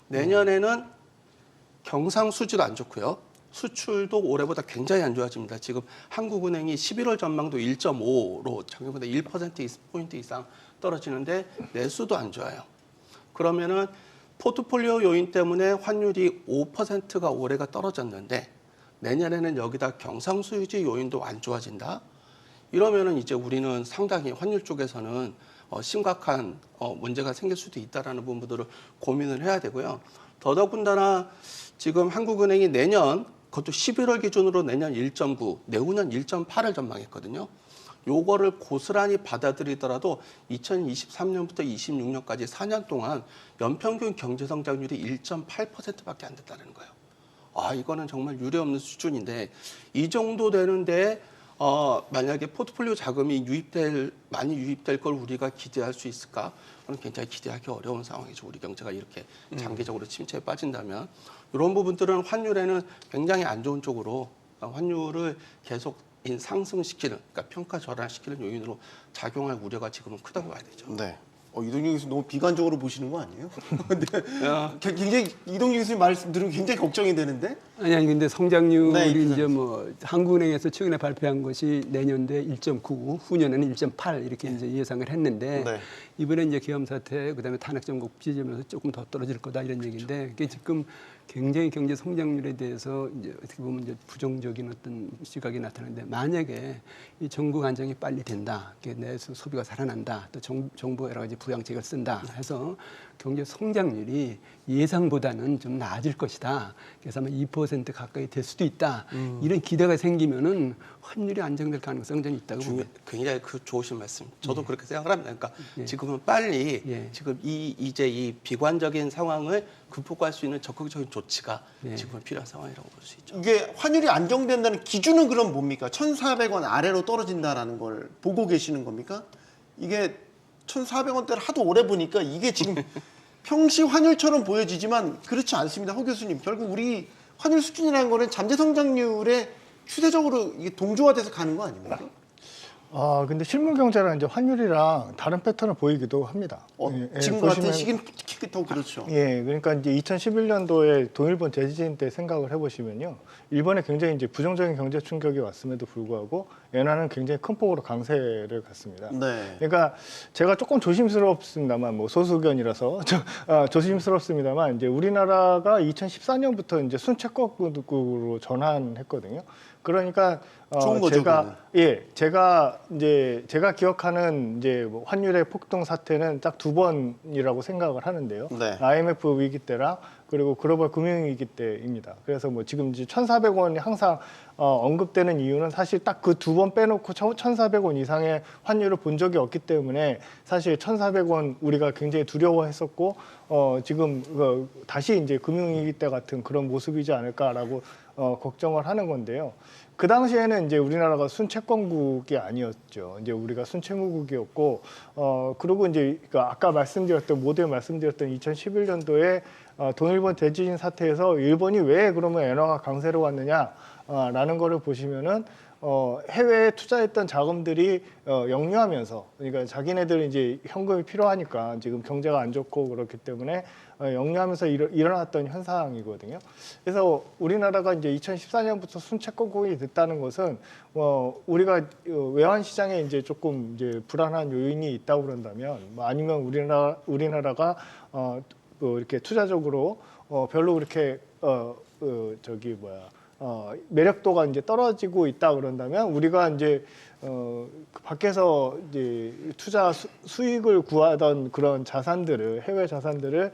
내년에는 경상수지도 안 좋고요. 수출도 올해보다 굉장히 안 좋아집니다. 지금 한국은행이 11월 전망도 1.5로 작년보다 1%포인트 이상 떨어지는데 내수도 안 좋아요. 그러면은 포트폴리오 요인 때문에 환율이 5%가 올해가 떨어졌는데 내년에는 여기다 경상수지 요인도 안 좋아진다. 이러면은 이제 우리는 상당히 환율 쪽에서는 심각한 문제가 생길 수도 있다라는 부분들을 고민을 해야 되고요. 더더군다나 지금 한국은행이 내년 그것도 11월 기준으로 내년 1.9, 내후년 1.8을 전망했거든요. 요거를 고스란히 받아들이더라도 2023년부터 26년까지 4년 동안 연평균 경제 성장률이 1.8%밖에 안 됐다는 거예요. 아, 이거는 정말 유례없는 수준인데 이 정도 되는데 만약에 포트폴리오 자금이 많이 유입될 걸 우리가 기대할 수 있을까? 그건 굉장히 기대하기 어려운 상황이죠. 우리 경제가 이렇게 장기적으로 침체에 빠진다면 이런 부분들은 환율에는 굉장히 안 좋은 쪽으로 환율을 계속 상승시키는, 그러니까 평가 절하시키는 요인으로 작용할 우려가 지금은 크다고 봐야 되죠. 네. 이동규 교수님 너무 비관적으로 보시는 거 아니에요? 굉장히 이동규 교수님 말씀 들으면 굉장히 걱정이 되는데. 아니 근데 성장률이 네, 이제 뭐 한국은행에서 최근에 발표한 것이 내년도에 1.9, 후년에는 1.8 이렇게 이제 예상을 했는데 네. 이번에 이제 계엄 사태 그다음에 탄핵 정국 빚으면서 조금 더 떨어질 거다 이런 얘기인데 그게 지금 굉장히 경제 성장률에 대해서 이제 어떻게 보면 이제 부정적인 어떤 시각이 나타나는데 만약에 이 정국 안정이 빨리 된다, 내수 소비가 살아난다, 또 정부가 여러 가지 부양책을 쓴다 해서 경제 성장률이 예상보다는 좀 나아질 것이다. 그래서 아마 2% 가까이 될 수도 있다. 이런 기대가 생기면은 환율이 안정될 가능성은 좀 있다고 봅니다. 굉장히 좋으신 말씀. 저도 그렇게 생각을 합니다. 그러니까 지금은 빨리 지금 이제 이 비관적인 상황을 극복할 수 있는 적극적인 조치가 지금은 필요한 상황이라고 볼 수 있죠. 이게 환율이 안정된다는 기준은 그럼 뭡니까? 1,400원 아래로 떨어진다라는 걸 보고 계시는 겁니까? 이게 1,400원대를 하도 오래 보니까 이게 지금 평시 환율처럼 보여지지만 그렇지 않습니다. 허 교수님. 결국 우리 환율 수준이라는 거는 잠재 성장률에 추세적으로 이게 동조화돼서 가는 거 아닙니까? 근데 실물 경제랑 이제 환율이랑 다른 패턴을 보이기도 합니다. 지금과 같은 시기는 특히 더 그렇죠. 그러니까 이제 2011년도에 동일본 대지진 때 생각을 해보시면요, 일본에 굉장히 이제 부정적인 경제 충격이 왔음에도 불구하고 엔화는 굉장히 큰 폭으로 강세를 갔습니다. 네. 그러니까 제가 조금 조심스럽습니다만, 뭐 소수견이라서 조심스럽습니다만, 이제 우리나라가 2014년부터 이제 순채권국으로 전환했거든요. 그러니까 좋은 거죠, 제가 기억하는 이제 뭐 환율의 폭등 사태는 딱 두 번이라고 생각을 하는데요. 네. IMF 위기 때랑 그리고 글로벌 금융위기 때입니다. 그래서 뭐 지금 이제 1,400원이 항상 언급되는 이유는 사실 딱 그 두 번 빼놓고 1,400원 이상의 환율을 본 적이 없기 때문에 사실 1,400원 우리가 굉장히 두려워했었고 지금 다시 이제 금융위기 때 같은 그런 모습이지 않을까라고 걱정을 하는 건데요. 그 당시에는 이제 우리나라가 순채권국이 아니었죠. 이제 우리가 순채무국이었고, 그리고 이제 아까 모두에 말씀드렸던 2011년도에 동일본 대지진 사태에서 일본이 왜 그러면 엔화가 강세로 왔느냐라는 거를 보시면은 해외에 투자했던 자금들이 역류하면서, 그러니까 자기네들 이제 현금이 필요하니까 지금 경제가 안 좋고 그렇기 때문에 역류하면서 일어났던 현상이거든요. 그래서 우리나라가 이제 2014년부터 순채권국이 됐다는 것은 우리가 외환 시장에 이제 조금 이제 불안한 요인이 있다고 그런다면, 아니면 우리나라가 이렇게 투자적으로 별로 그렇게 매력도가 이제 떨어지고 있다 그런다면, 우리가 이제 밖에서 이제 투자 수익을 구하던 그런 자산들을, 해외 자산들을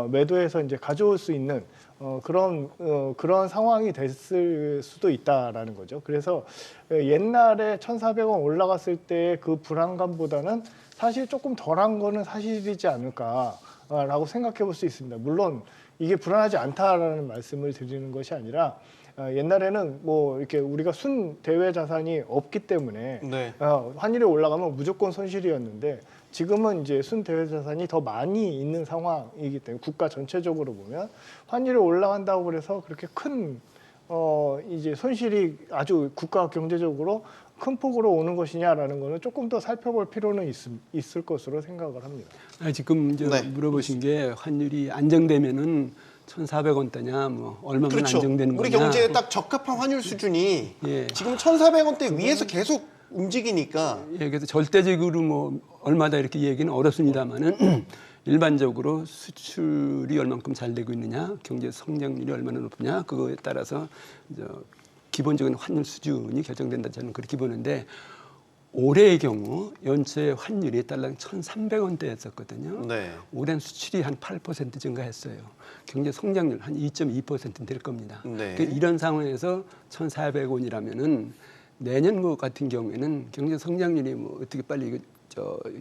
매도해서 이제 가져올 수 있는 그런 상황이 됐을 수도 있다라는 거죠. 그래서 옛날에 1,400원 올라갔을 때 그 불안감보다는 사실 조금 덜한 거는 사실이지 않을까라고 생각해 볼 수 있습니다. 물론 이게 불안하지 않다라는 말씀을 드리는 것이 아니라, 옛날에는 뭐 이렇게 우리가 순 대외 자산이 없기 때문에 네. 환율이 올라가면 무조건 손실이었는데, 지금은 이제 순 대외 자산이 더 많이 있는 상황이기 때문에 국가 전체적으로 보면 환율이 올라간다고 그래서 그렇게 큰 이제 손실이 아주 국가 경제적으로 큰 폭으로 오는 것이냐라는 거는 조금 더 살펴볼 필요는 있을 것으로 생각을 합니다. 지금 이제 네. 물어보신 게 환율이 안정되면은 1,400원대냐, 뭐 얼마면 그렇죠. 안정되는 우리 거냐. 경제에 딱 적합한 환율 수준이 예. 지금 1,400원대 위에서 계속 움직이니까. 예, 그래서 절대적으로 뭐 얼마다 이렇게 얘기는 어렵습니다만은 일반적으로 수출이 얼만큼 잘 되고 있느냐, 경제 성장률이 얼마나 높으냐, 그거에 따라서 이제 기본적인 환율 수준이 결정된다, 저는 그렇게 보는데, 올해의 경우 연초에 환율이 달러 1,300원대였었거든요. 네. 올해는 수출이 한 8% 증가했어요. 경제 성장률 한 2.2% 될 겁니다. 네. 그러니까 이런 상황에서 1,400원이라면은 내년 것 같은 경우에는 경제 성장률이 뭐 어떻게 빨리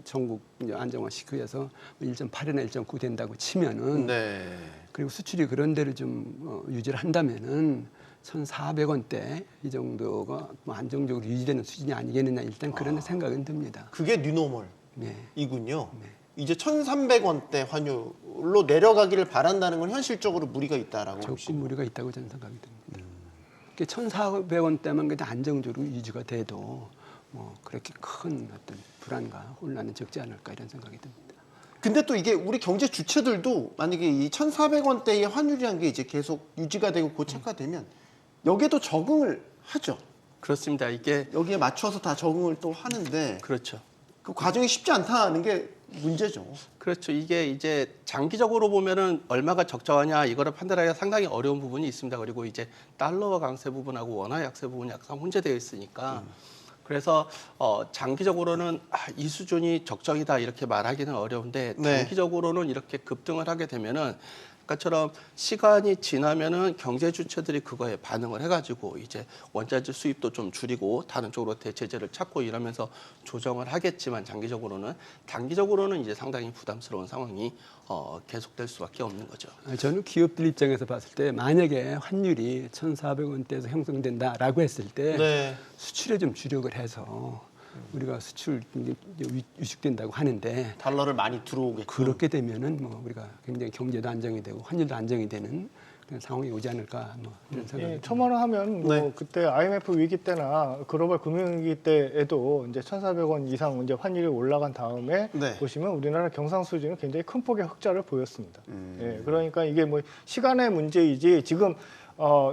전국 안정화 시키기 위해서 1.8이나 1.9 된다고 치면은, 네. 그리고 수출이 그런 대로 좀 유지를 한다면은 1,400원대 이 정도가 뭐 안정적으로 유지되는 수준이 아니겠느냐, 일단 그런 생각은 듭니다. 그게 뉴노멀이군요. 네. 이제 1,300원대 환율로 내려가기를 바란다는 건 현실적으로 무리가 있다라고. 조금 무리가 있다고 저는 생각이 듭니다. 1,400원대만 그냥 안정적으로 유지가 돼도 뭐 그렇게 큰 어떤 불안과 혼란은 적지 않을까, 이런 생각이 듭니다. 근데 또 이게 우리 경제 주체들도 만약에 이 1,400원대의 환율이라는 게 이제 계속 유지가 되고 고착화되면 여기에도 적응을 하죠. 그렇습니다. 이게 여기에 맞춰서 다 적응을 또 하는데 그렇죠. 그 과정이 쉽지 않다는 게 문제죠. 그렇죠. 이게 이제 장기적으로 보면은 얼마가 적정하냐 이거를 판단하기가 상당히 어려운 부분이 있습니다. 그리고 이제 달러와 강세 부분하고 원화 약세 부분이 약간 혼재되어 있으니까 그래서 장기적으로는 이 수준이 적정이다 이렇게 말하기는 어려운데, 네. 단기적으로는 이렇게 급등을 하게 되면은 아까처럼 시간이 지나면은 경제 주체들이 그거에 반응을 해가지고 이제 원자재 수입도 좀 줄이고 다른 쪽으로 대체제를 찾고 이러면서 조정을 하겠지만, 단기적으로는 이제 상당히 부담스러운 상황이 계속될 수밖에 없는 거죠. 저는 기업들 입장에서 봤을 때 만약에 환율이 1,400원대에서 형성된다라고 했을 때 네. 수출에 좀 주력을 해서 우리가 수출 위축된다고 하는데, 달러를 많이 들어오게. 그렇게 되면은 뭐 우리가 굉장히 경제도 안정이 되고 환율도 안정이 되는 그런 상황이 오지 않을까, 뭐 이런 생각이 듭니다. 첨언하면 뭐 네. 그때 IMF 위기 때나 글로벌 금융위기 때에도 이제 1,400원 이상 이제 환율이 올라간 다음에 네. 보시면 우리나라 경상수지는 굉장히 큰 폭의 흑자를 보였습니다. 예, 그러니까 이게 뭐 시간의 문제이지 지금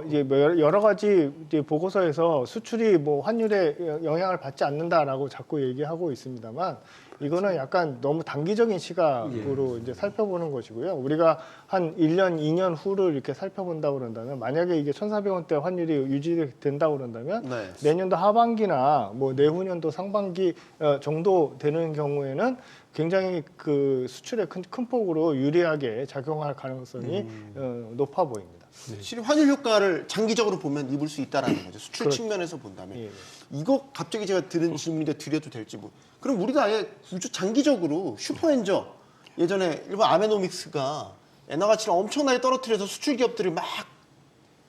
이제 뭐 여러 가지 이제 보고서에서 수출이 뭐 환율에 영향을 받지 않는다라고 자꾸 얘기하고 있습니다만 이거는 약간 너무 단기적인 시각으로 이제 살펴보는 것이고요. 우리가 한 1년, 2년 후를 이렇게 살펴본다고 그런다면 만약에 이게 1,400원대 환율이 유지된다고 그런다면 네. 내년도 하반기나 뭐 내후년도 상반기 정도 되는 경우에는 굉장히 그 수출에 큰 폭으로 유리하게 작용할 가능성이 높아 보입니다. 실은 환율 효과를 장기적으로 보면 입을 수 있다라는 거죠. 수출 측면에서 본다면. 예. 이거 갑자기 제가 들은 질문인데 드려도 될지 뭐. 그럼 우리도 아예 구조 장기적으로 슈퍼엔저 예전에 일본 아베노믹스가 엔화 가치를 엄청나게 떨어뜨려서 수출 기업들을 막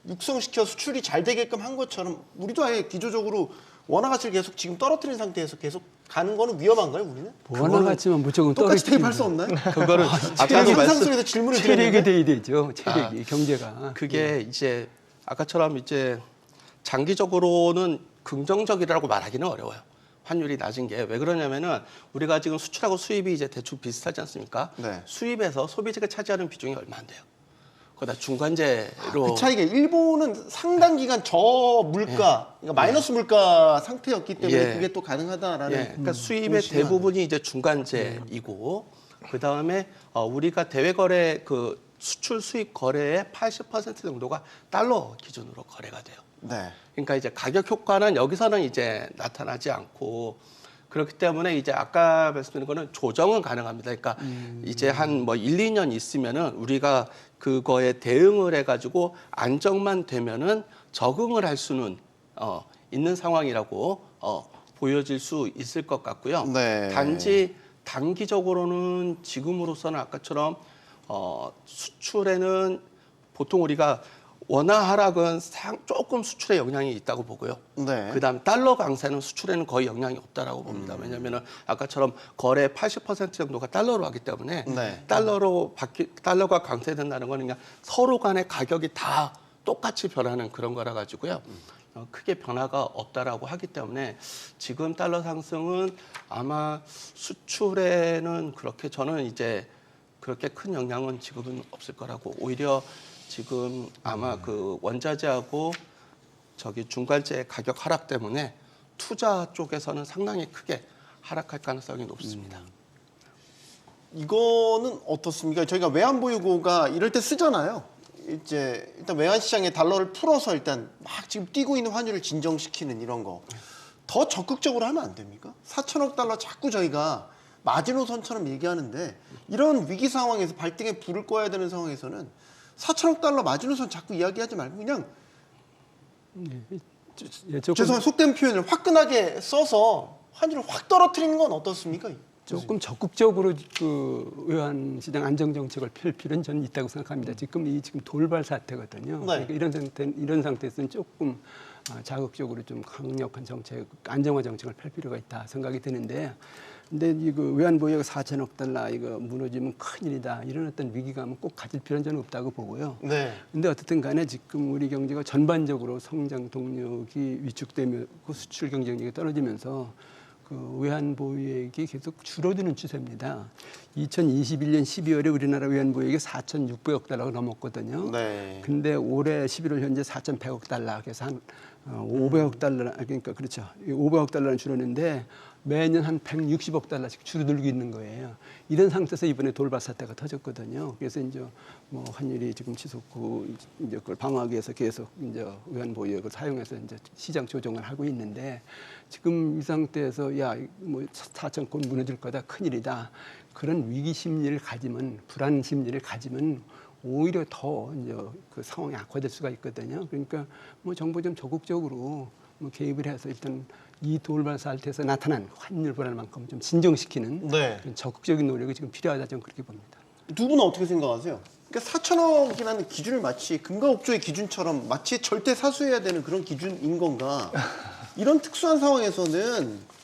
육성시켜 수출이 잘 되게끔 한 것처럼 우리도 아예 기조적으로 원화 가치를 계속 지금 떨어뜨린 상태에서 계속 가는 거는 위험한가요, 우리는? 원화 가치만 무조건 똑같이 떨어뜨리면 대입할 수 없나요? 그거를 제가 아까도 상상 말씀 속에서 질문을 체력이 드렸는데 돼야 되죠. 체력이 경제가. 그게 이제 아까처럼 이제 장기적으로는 긍정적이라고 말하기는 어려워요. 환율이 낮은 게 왜 그러냐면은 우리가 지금 수출하고 수입이 이제 대충 비슷하지 않습니까? 네. 수입에서 소비재가 차지하는 비중이 얼마 안 돼요. 거기다 중간재로 그 차이가 일본은 상당 기간 저물가, 그러니까 마이너스 물가 상태였기 때문에 예. 그게 또 가능하다라는. 예, 그러니까 수입의 보시면 대부분이 이제 중간재이고 그 다음에 우리가 대외거래 그 수출 수입 거래의 80% 정도가 달러 기준으로 거래가 돼요. 네. 그러니까 이제 가격 효과는 여기서는 이제 나타나지 않고 그렇기 때문에 이제 아까 말씀드린 거는 조정은 가능합니다. 그러니까 이제 한 뭐 1, 2년 있으면은 우리가 그거에 대응을 해가지고 안정만 되면은 적응을 할 수는 있는 상황이라고 보여질 수 있을 것 같고요. 네. 단지 단기적으로는 지금으로서는 아까처럼 수출에는 보통 우리가 원화 하락은 조금 수출에 영향이 있다고 보고요. 네. 그다음 달러 강세는 수출에는 거의 영향이 없다라고 봅니다. 왜냐하면은 아까처럼 거래 80% 정도가 달러로 하기 때문에 네. 달러가 강세된다는 거는 그냥 서로 간의 가격이 다 똑같이 변하는 그런 거라 가지고요. 크게 변화가 없다라고 하기 때문에 지금 달러 상승은 아마 수출에는 그렇게 저는 이제 그렇게 큰 영향은 지금은 없을 거라고 오히려 지금 아마 그 원자재하고 저기 중간재 가격 하락 때문에 투자 쪽에서는 상당히 크게 하락할 가능성이 높습니다. 이거는 어떻습니까? 저희가 외환보유고가 이럴 때 쓰잖아요. 이제 일단 외환 시장에 달러를 풀어서 일단 막 지금 뛰고 있는 환율을 진정시키는 이런 거. 더 적극적으로 하면 안 됩니까? 4천억 달러 자꾸 저희가 마지노선처럼 얘기하는데 이런 위기 상황에서 발등에 불을 꺼야 되는 상황에서는 4천억 달러 마지노선 자꾸 이야기하지 말고 그냥 예, 조금, 죄송한 속된 표현을 화끈하게 써서 환율을 확 떨어뜨리는 건 어떻습니까? 조금 적극적으로 그 외환 시장 안정 정책을 펼 필요는 저는 있다고 생각합니다. 지금 돌발 사태거든요. 네. 그러니까 이런 상태에서는 조금 자극적으로 좀 강력한 정책, 안정화 정책을 펼 필요가 있다 생각이 드는데, 근데 이거 외환 보유가 4천억 달러 이거 무너지면 큰일이다 이런 어떤 위기감은 꼭 가질 필요는 저는 없다고 보고요. 네. 근데 어쨌든 간에 지금 우리 경제가 전반적으로 성장 동력이 위축되며 수출 경쟁력이 떨어지면서 그 외환 보유액이 계속 줄어드는 추세입니다. 2021년 12월에 우리나라 외환 보유액이 4,600억 달러가 넘었거든요. 네. 근데 올해 11월 현재 4,100억 달러, 그래서 한 500억 달러, 그러니까 그렇죠. 500억 달러는 줄었는데 매년 한 160억 달러씩 줄어들고 있는 거예요. 이런 상태에서 이번에 돌발 사태가 터졌거든요. 그래서 이제 뭐 환율이 지금 치솟고 이제 그걸 방어하기 위해서 계속 이제 외환 보유액을 사용해서 이제 시장 조정을 하고 있는데 지금 이 상태에서 야 뭐 4천 곧 무너질 거다, 큰일이다. 그런 위기 심리를 가지면, 불안 심리를 가지면 오히려 더 이제 그 상황이 악화될 수가 있거든요. 그러니까 뭐 정부 좀 적극적으로 뭐 개입을 해서 일단 이 돌발 사태에서 나타난 환율 불안만큼 좀 진정시키는 네. 그런 적극적인 노력이 지금 필요하다 저는 그렇게 봅니다. 두 분은 어떻게 생각하세요? 그러니까 4천억이라는 기준을 마치 금과 옥조의 기준처럼 마치 절대 사수해야 되는 그런 기준인 건가? 이런 특수한 상황에서는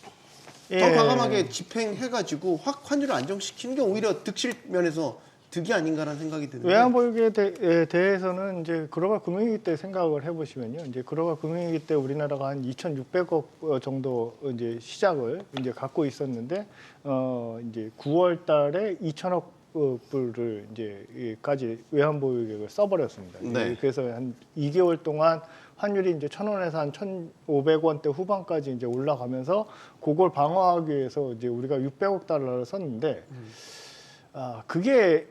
더 과감하게 집행해가지고 확 환율을 안정시키는 게 오히려 득실 면에서 득이 아닌가라는 생각이 드는데. 외환보유고에 대해서는 이제 글로벌 금융위기 때 생각을 해보시면요, 이제 글로벌 금융위기 때 우리나라가 한 2,600억 정도 이제 시작을 이제 갖고 있었는데 이제 9월달에 2,000억 불을 이제까지 외환 보유액을 써버렸습니다. 네. 그래서 한 2개월 동안 환율이 이제 1,000원에서 한 1,500원대 후반까지 이제 올라가면서 그걸 방어하기 위해서 이제 우리가 600억 달러를 썼는데 그게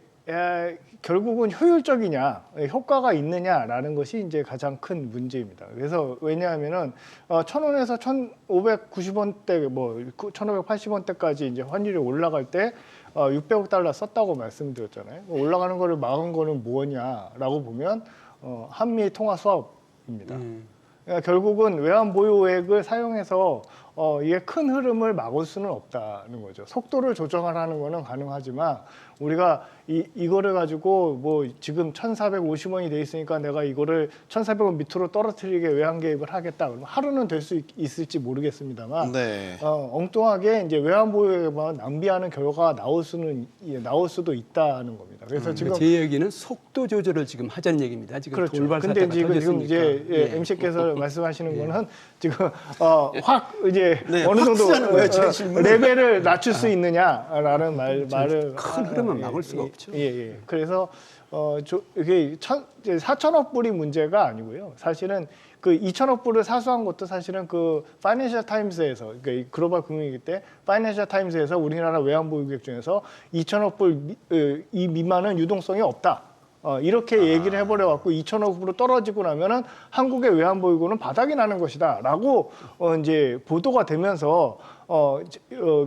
결국은 효율적이냐, 효과가 있느냐라는 것이 이제 가장 큰 문제입니다. 그래서 왜냐하면은 1,000원에서 1,590원대, 뭐 1,580원대까지 이제 환율이 올라갈 때 600억 달러 썼다고 말씀드렸잖아요. 올라가는 거를 막은 거는 뭐냐라고 보면 한미 통화 수합입니다. 그러니까 결국은 외환 보유액을 사용해서 이게 큰 흐름을 막을 수는 없다는 거죠. 속도를 조정하라는 거는 가능하지만 우리가 이거를 가지고 뭐 지금 1,450원이 돼 있으니까 내가 이거를 1,400원 밑으로 떨어뜨리게 외환 개입을 하겠다. 그러면 하루는 될 수 있을지 모르겠습니다만 네. 엉뚱하게 이제 외환 보유액만 낭비하는 결과가 나올 수도 있다는 겁니다. 그래서 지금 제 얘기는 속도 조절을 지금 하자는 얘기입니다. 지금 그렇죠. 돌발 근데 사태가 지금 터졌으니까. 이제 MC께서 말씀하시는 거는 지금 확 이제 네, 어느 확 정도 쓰자는 거예요, 제 질문은. 레벨을 낮출 수 있느냐라는 말을 큰 흐름은 막을 수가 없죠. 예. 그래서 이게 4천억 불이 문제가 아니고요. 사실은 그 2천억 불을 사수한 것도 사실은 그 파이낸셜 타임스에서 그러니까 글로벌 금융위기 때 파이낸셜 타임스에서 우리나라 외환 보유액 중에서 2천억 불 이 미만은 유동성이 없다. 이렇게 얘기를 해버려 갖고 2천억으로 떨어지고 나면은 한국의 외환 보유고는 바닥이 나는 것이다라고 이제 보도가 되면서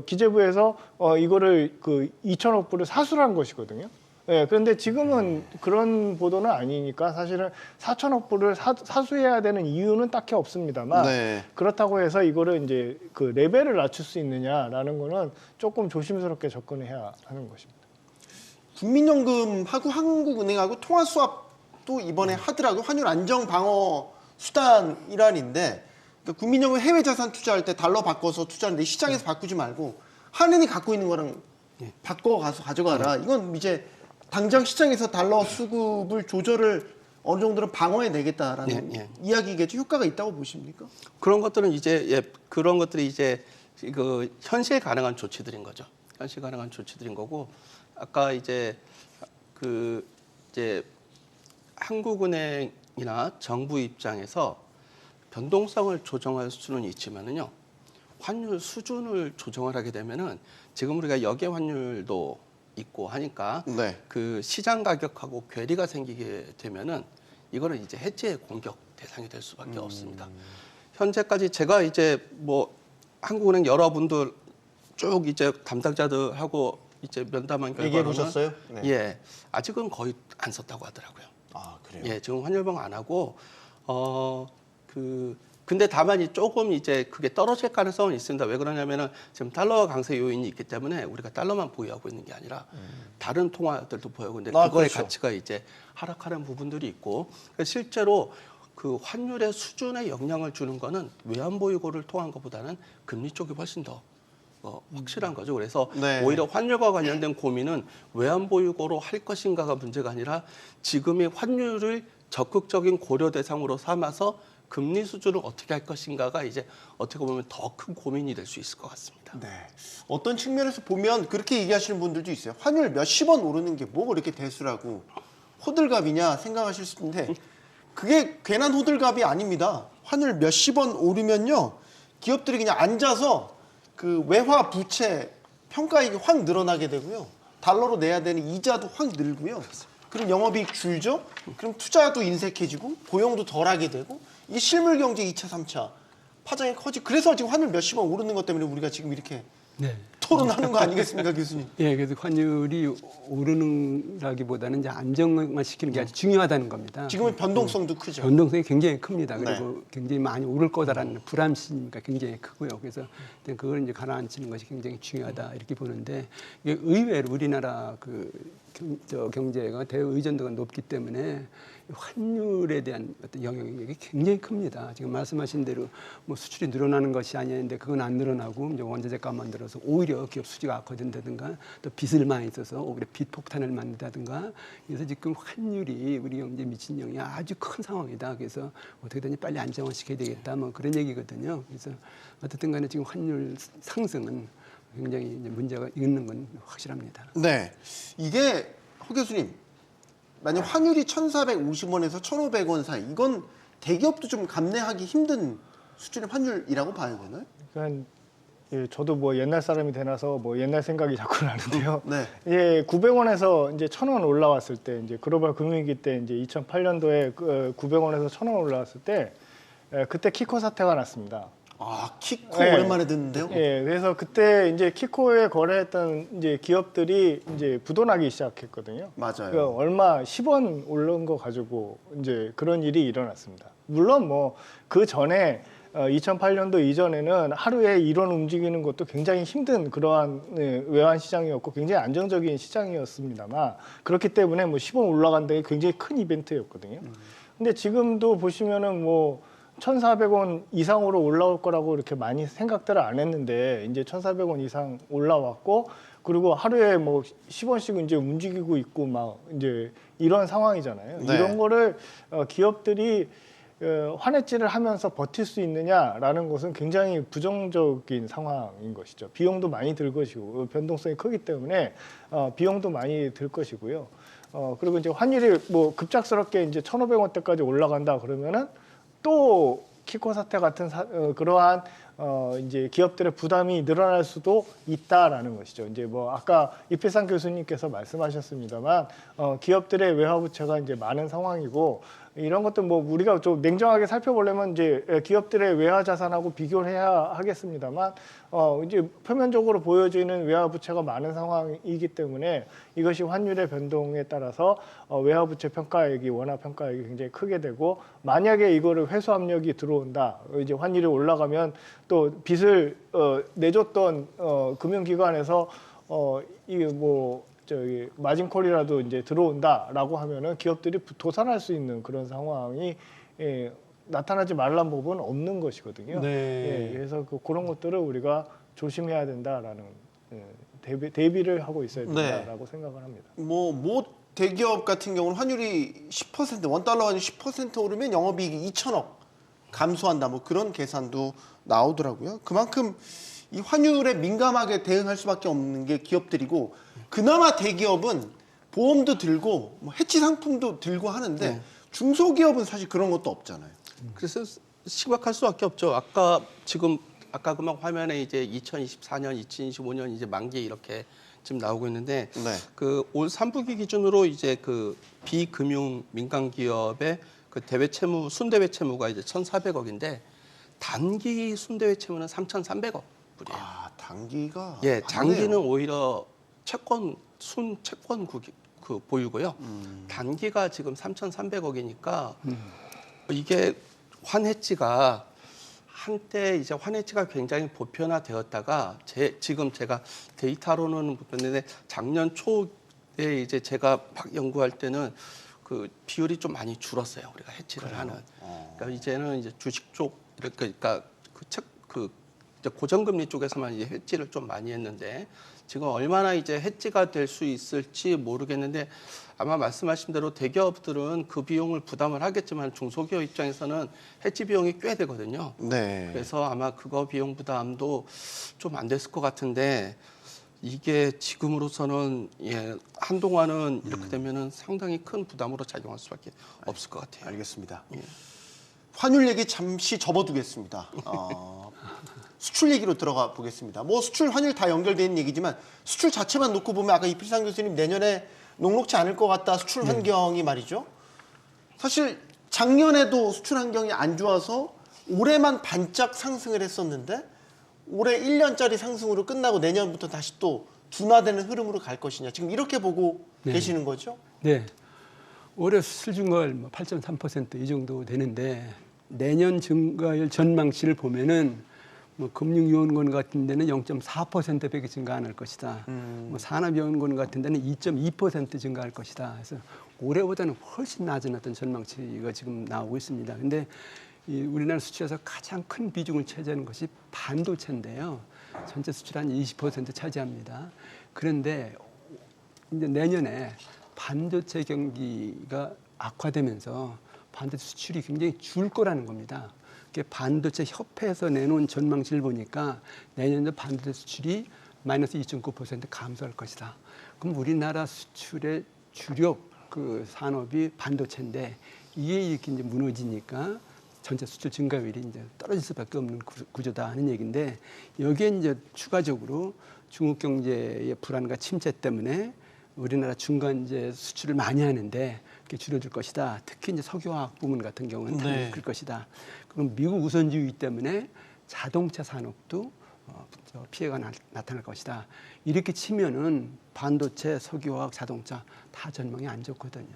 기재부에서 이거를 그 2천억 불을 사수한 것이거든요. 예, 그런데 지금은 그런 보도는 아니니까 사실은 4천억 불을 사수해야 되는 이유는 딱히 없습니다만 네. 그렇다고 해서 이거를 이제 그 레벨을 낮출 수 있느냐라는 거는 조금 조심스럽게 접근해야 하는 것입니다. 국민연금하고 한국은행하고 통화 수합도 이번에 하더라도 환율 안정 방어 수단 일환인데 그러니까 국민연금 해외 자산 투자할 때 달러 바꿔서 투자하는데 시장에서 바꾸지 말고 한은이 갖고 있는 거랑 바꿔 가서 가져가라. 이건 이제 당장 시장에서 달러 수급을 조절을 어느 정도는 방어해 내겠다라는 이야기겠죠. 효과가 있다고 보십니까? 그런 것들은 이제 그런 것들이 이제 그 현실 가능한 조치들인 거죠. 현실 가능한 조치들인 거고 아까 이제 이제 한국은행이나 정부 입장에서 변동성을 조정할 수는 있지만은요. 환율 수준을 조정을 하게 되면은 지금 우리가 역의 환율도 있고 하니까 네. 그 시장 가격하고 괴리가 생기게 되면은 이거는 이제 해지의 공격 대상이 될 수밖에 없습니다. 현재까지 제가 이제 뭐 한국은행 여러분들 쭉 이제 담당자들하고 이제 면담한 결과로는 얘기해 보셨어요? 네. 예, 아직은 거의 안 썼다고 하더라고요. 아 그래요? 예, 지금 환율봉 안 하고 근데 다만 조금 이제 그게 떨어질 가능성은 있습니다. 왜 그러냐면은 지금 달러 강세 요인이 있기 때문에 우리가 달러만 보유하고 있는 게 아니라 다른 통화들도 보유하고 있는데 그거의 그렇죠. 가치가 이제 하락하는 부분들이 있고 실제로 그 환율의 수준에 영향을 주는 거는 외환 보유고를 통한 것보다는 금리 쪽이 훨씬 더 확실한 거죠. 그래서 네. 오히려 환율과 관련된 고민은 외환 보유고로 할 것인가가 문제가 아니라 지금의 환율을 적극적인 고려 대상으로 삼아서 금리 수준을 어떻게 할 것인가가 이제 어떻게 보면 더 큰 고민이 될 수 있을 것 같습니다. 네. 어떤 측면에서 보면 그렇게 얘기하시는 분들도 있어요. 환율 몇십 원 오르는 게 뭐 그렇게 대수라고 호들갑이냐 생각하실 수 있는데 그게 괜한 호들갑이 아닙니다. 환율 몇십 원 오르면요. 기업들이 그냥 앉아서 그 외화 부채 평가액이 확 늘어나게 되고요. 달러로 내야 되는 이자도 확 늘고요. 그럼 영업이익 줄죠. 그럼 투자도 인색해지고 고용도 덜하게 되고 이게 실물 경제 2차, 3차 파장이 커지. 그래서 지금 환율 몇십 원 오르는 것 때문에 우리가 지금 이렇게 네. 토론하는 거 아니겠습니까, 교수님? 예, 그래서 환율이 오르는라기보다는 이제 안정만 시키는 게 아주 중요하다는 겁니다. 지금은 변동성도 크죠. 변동성이 굉장히 큽니다. 그리고 네. 굉장히 많이 오를 거다라는 불안심이 굉장히 크고요. 그래서 그걸 이제 가라앉히는 것이 굉장히 중요하다 이렇게 보는데 이게 의외로 우리나라 경제가 대의존도가 높기 때문에 환율에 대한 어떤 영향력이 굉장히 큽니다. 지금 말씀하신 대로 뭐 수출이 늘어나는 것이 아닌데 그건 안 늘어나고 이제 원자재 값만 들어서 오히려 기업 수지가 악화된다든가 또 빚을 많이 써서 오히려 빚 폭탄을 만든다든가 그래서 지금 환율이 우리 경제에 미친 영향이 아주 큰 상황이다. 그래서 어떻게든 빨리 안정화시켜야 되겠다. 뭐 그런 얘기거든요. 그래서 어쨌든 간에 지금 환율 상승은 굉장히 이제 문제가 있는 건 확실합니다. 네. 이게 허 교수님, 만약 환율이 1,450원에서 1,500원 사이, 이건 대기업도 좀 감내하기 힘든 수준의 환율이라고 봐야 되나요? 그러니까 예, 저도 뭐 옛날 사람이 되나서 뭐 옛날 생각이 자꾸 나는데요. 네. 예, 900원에서 이제 1,000원 올라왔을 때 이제 글로벌 금융위기 때 이제 2008년도에 900원에서 1,000원 올라왔을 때 그때 키코 사태가 났습니다. 아, 키코 네. 오랜만에 듣는데요. 예, 그래서 그때 이제 키코에 거래했던 이제 기업들이 이제 부도나기 시작했거든요. 맞아요. 그러니까 얼마 10원 오른 거 가지고 이제 그런 일이 일어났습니다. 물론 뭐 그 전에 2008년도 이전에는 하루에 1원 움직이는 것도 굉장히 힘든 그러한 외환 시장이었고 굉장히 안정적인 시장이었습니다만 그렇기 때문에 뭐 10원 올라간다는 게 굉장히 큰 이벤트였거든요. 근데 지금도 보시면은 뭐 1,400원 이상으로 올라올 거라고 이렇게 많이 생각들을 안 했는데 이제 1,400원 이상 올라왔고 그리고 하루에 뭐 10원씩 이제 움직이고 있고 막 이제 이런 상황이잖아요. 네. 이런 거를 기업들이 환해지를 하면서 버틸 수 있느냐라는 것은 굉장히 부정적인 상황인 것이죠. 비용도 많이 들 것이고 변동성이 크기 때문에 비용도 많이 들 것이고요. 그리고 이제 환율이 뭐 급작스럽게 이제 1,500원대까지 올라간다 그러면은 또 키코 사태 같은 그러한 이제 기업들의 부담이 늘어날 수도 있다라는 것이죠. 이제 뭐 아까 이필상 교수님께서 말씀하셨습니다만 기업들의 외화 부채가 이제 많은 상황이고 이런 것도 뭐 우리가 좀 냉정하게 살펴보려면 이제 기업들의 외화 자산하고 비교를 해야 하겠습니다만 이제 표면적으로 보여지는 외화 부채가 많은 상황이기 때문에 이것이 환율의 변동에 따라서 외화 부채 평가액이 원화 평가액이 굉장히 크게 되고 만약에 이거를 회수 압력이 들어온다 이제 환율이 올라가면 또 빚을 내줬던 금융기관에서 이게 뭐 저기 마진콜이라도 이제 들어온다라고 하면은 기업들이 도산할 수 있는 그런 상황이 나타나지 말란 법은 없는 것이거든요. 네. 그래서 그런 것들을 우리가 조심해야 된다라는 대비를 하고 있어야 된다라고 생각을 합니다. 뭐 대기업 같은 경우는 환율이 10% 원달러 환율 10% 오르면 영업이익이 2천억 감소한다. 뭐 그런 계산도 나오더라고요. 그만큼 이 환율에 민감하게 대응할 수밖에 없는 게 기업들이고 그나마 대기업은 보험도 들고 뭐 해치 상품도 들고 하는데 중소기업은 사실 그런 것도 없잖아요. 그래서 심각할 수밖에 없죠. 아까 그만 화면에 이제 2024년, 2025년 이제 만기 이렇게 지금 나오고 있는데 네. 그 올 3분기 기준으로 이제 그 비금융 민간 기업의 그 대외 채무 순대외 채무가 이제 1,400억인데 단기 순대외 채무는 3,300억 불이에요. 아, 단기가 예, 많네요. 장기는 오히려 채권 그 보유고요. 단기가 지금 3,300억이니까 이게 환해지가 한때 이제 환해지가 굉장히 보편화되었다가 지금 제가 데이터로는 못 봤는데 작년 초에 이제 제가 막 연구할 때는 그 비율이 좀 많이 줄었어요. 우리가 해치를 하는. 그러니까 이제는 이제 주식 쪽 그러니까 그 이제 고정금리 쪽에서만 이제 해치를 좀 많이 했는데 지금 얼마나 이제 해치가 될 수 있을지 모르겠는데 아마 말씀하신 대로 대기업들은 그 비용을 부담을 하겠지만 중소기업 입장에서는 해치 비용이 꽤 되거든요. 네. 그래서 아마 그거 비용 부담도 좀 안 됐을 것 같은데 이게 지금으로서는 한동안은 이렇게 되면은 상당히 큰 부담으로 작용할 수밖에 없을 것 같아요. 알겠습니다. 환율 얘기 잠시 접어두겠습니다. 수출 얘기로 들어가 보겠습니다. 뭐 수출 환율 다 연결되는 얘기지만 수출 자체만 놓고 보면 아까 이필상 교수님 내년에 녹록지 않을 것 같다 수출 환경이 말이죠. 사실 작년에도 수출 환경이 안 좋아서 올해만 반짝 상승을 했었는데 올해 1년짜리 상승으로 끝나고 내년부터 다시 또 둔화되는 흐름으로 갈 것이냐 지금 이렇게 보고 계시는 거죠? 네. 올해 수출 증가율 8.3% 이 정도 되는데 내년 증가율 전망치를 보면은 뭐 금융위원권 같은 데는 0.4%밖에 증가 안 할 것이다. 뭐 산업위원권 같은 데는 2.2% 증가할 것이다. 그래서 올해보다는 훨씬 낮은 어떤 전망치가 지금 나오고 있습니다. 근데 이 우리나라 수출에서 가장 큰 비중을 차지하는 것이 반도체인데요. 전체 수출 한 20% 차지합니다. 그런데 이제 내년에 반도체 경기가 악화되면서 반도체 수출이 굉장히 줄 거라는 겁니다. 반도체 협회에서 내놓은 전망치를 보니까 내년도 반도체 수출이 마이너스 2.9% 감소할 것이다. 그럼 우리나라 수출의 주력 그 산업이 반도체인데 이게 이렇게 이제 무너지니까 전체 수출 증가율이 이제 떨어질 수밖에 없는 구조다 하는 얘기인데 여기에 이제 추가적으로 중국 경제의 불안과 침체 때문에 우리나라 중간재 수출을 많이 하는데 그게 줄어들 것이다. 특히 이제 석유화학 부문 같은 경우는 네. 그럴 것이다. 그럼 미국 우선주의 때문에 자동차 산업도 피해가 나타날 것이다. 이렇게 치면은 반도체, 석유화학, 자동차 다 전망이 안 좋거든요.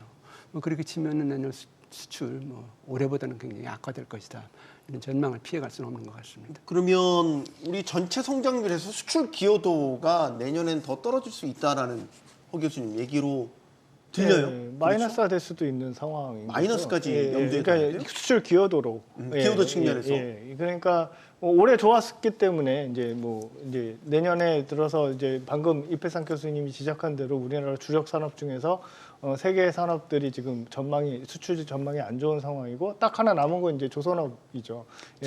그렇게 치면은 내년 수출 올해보다는 굉장히 악화될 것이다. 이런 전망을 피해갈 수는 없는 것 같습니다. 그러면 우리 전체 성장률에서 수출 기여도가 내년엔 더 떨어질 수 있다라는 허 교수님 얘기로 들려요. 네, 마이너스가 될 수도 있는 상황인 거죠. 마이너스까지 염두에 그러니까 두는데요? 수출 기여도로. 기여도 측면에서. 그러니까 올해 좋았기 때문에 이제 내년에 들어서 이제 방금 이패상 교수님이 지적한 대로 우리나라 주력 산업 중에서 세계 산업들이 지금 수출 전망이 안 좋은 상황이고 딱 하나 남은 건 이제 조선업이죠.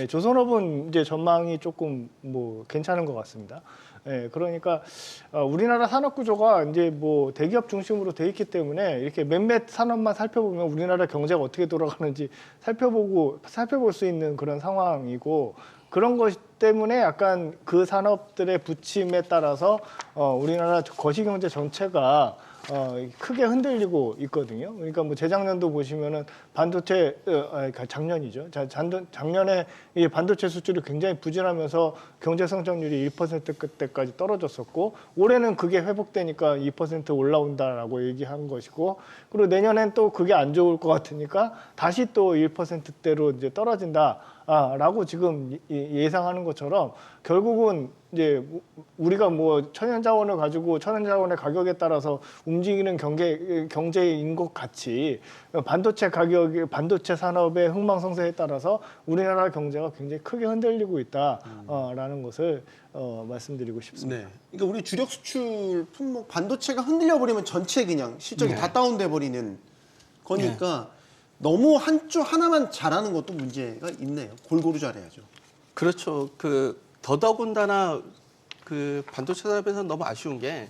조선업은 이제 전망이 조금 괜찮은 것 같습니다. 그러니까 우리나라 산업 구조가 이제 대기업 중심으로 돼 있기 때문에 이렇게 몇몇 산업만 살펴보면 우리나라 경제가 어떻게 돌아가는지 살펴볼 수 있는 그런 상황이고 그런 것 때문에 약간 그 산업들의 부침에 따라서 우리나라 거시경제 전체가 크게 흔들리고 있거든요. 그러니까 재작년도 보시면은 반도체 작년이죠. 작년에 이 반도체 수출이 굉장히 부진하면서 경제 성장률이 1%대까지 떨어졌었고 올해는 그게 회복되니까 2% 올라온다라고 얘기한 것이고 그리고 내년엔 또 그게 안 좋을 것 같으니까 다시 또 1%대로 이제 떨어진다라고 지금 예상하는 것처럼 결국은 이제 우리가 천연자원을 가지고 천연자원의 가격에 따라서 움직이는 경제인 것 같이 반도체 산업의 흥망성쇠에 따라서 우리나라 경제가 굉장히 크게 흔들리고 있다라는 것을 말씀드리고 싶습니다. 네. 그러니까 우리 주력 수출 품목 반도체가 흔들려 버리면 전체 그냥 실적이 다 다운돼 버리는 거니까 너무 한쪽 하나만 잘하는 것도 문제가 있네요. 골고루 잘해야죠. 그렇죠. 더더군다나 반도체 산업에서 너무 아쉬운 게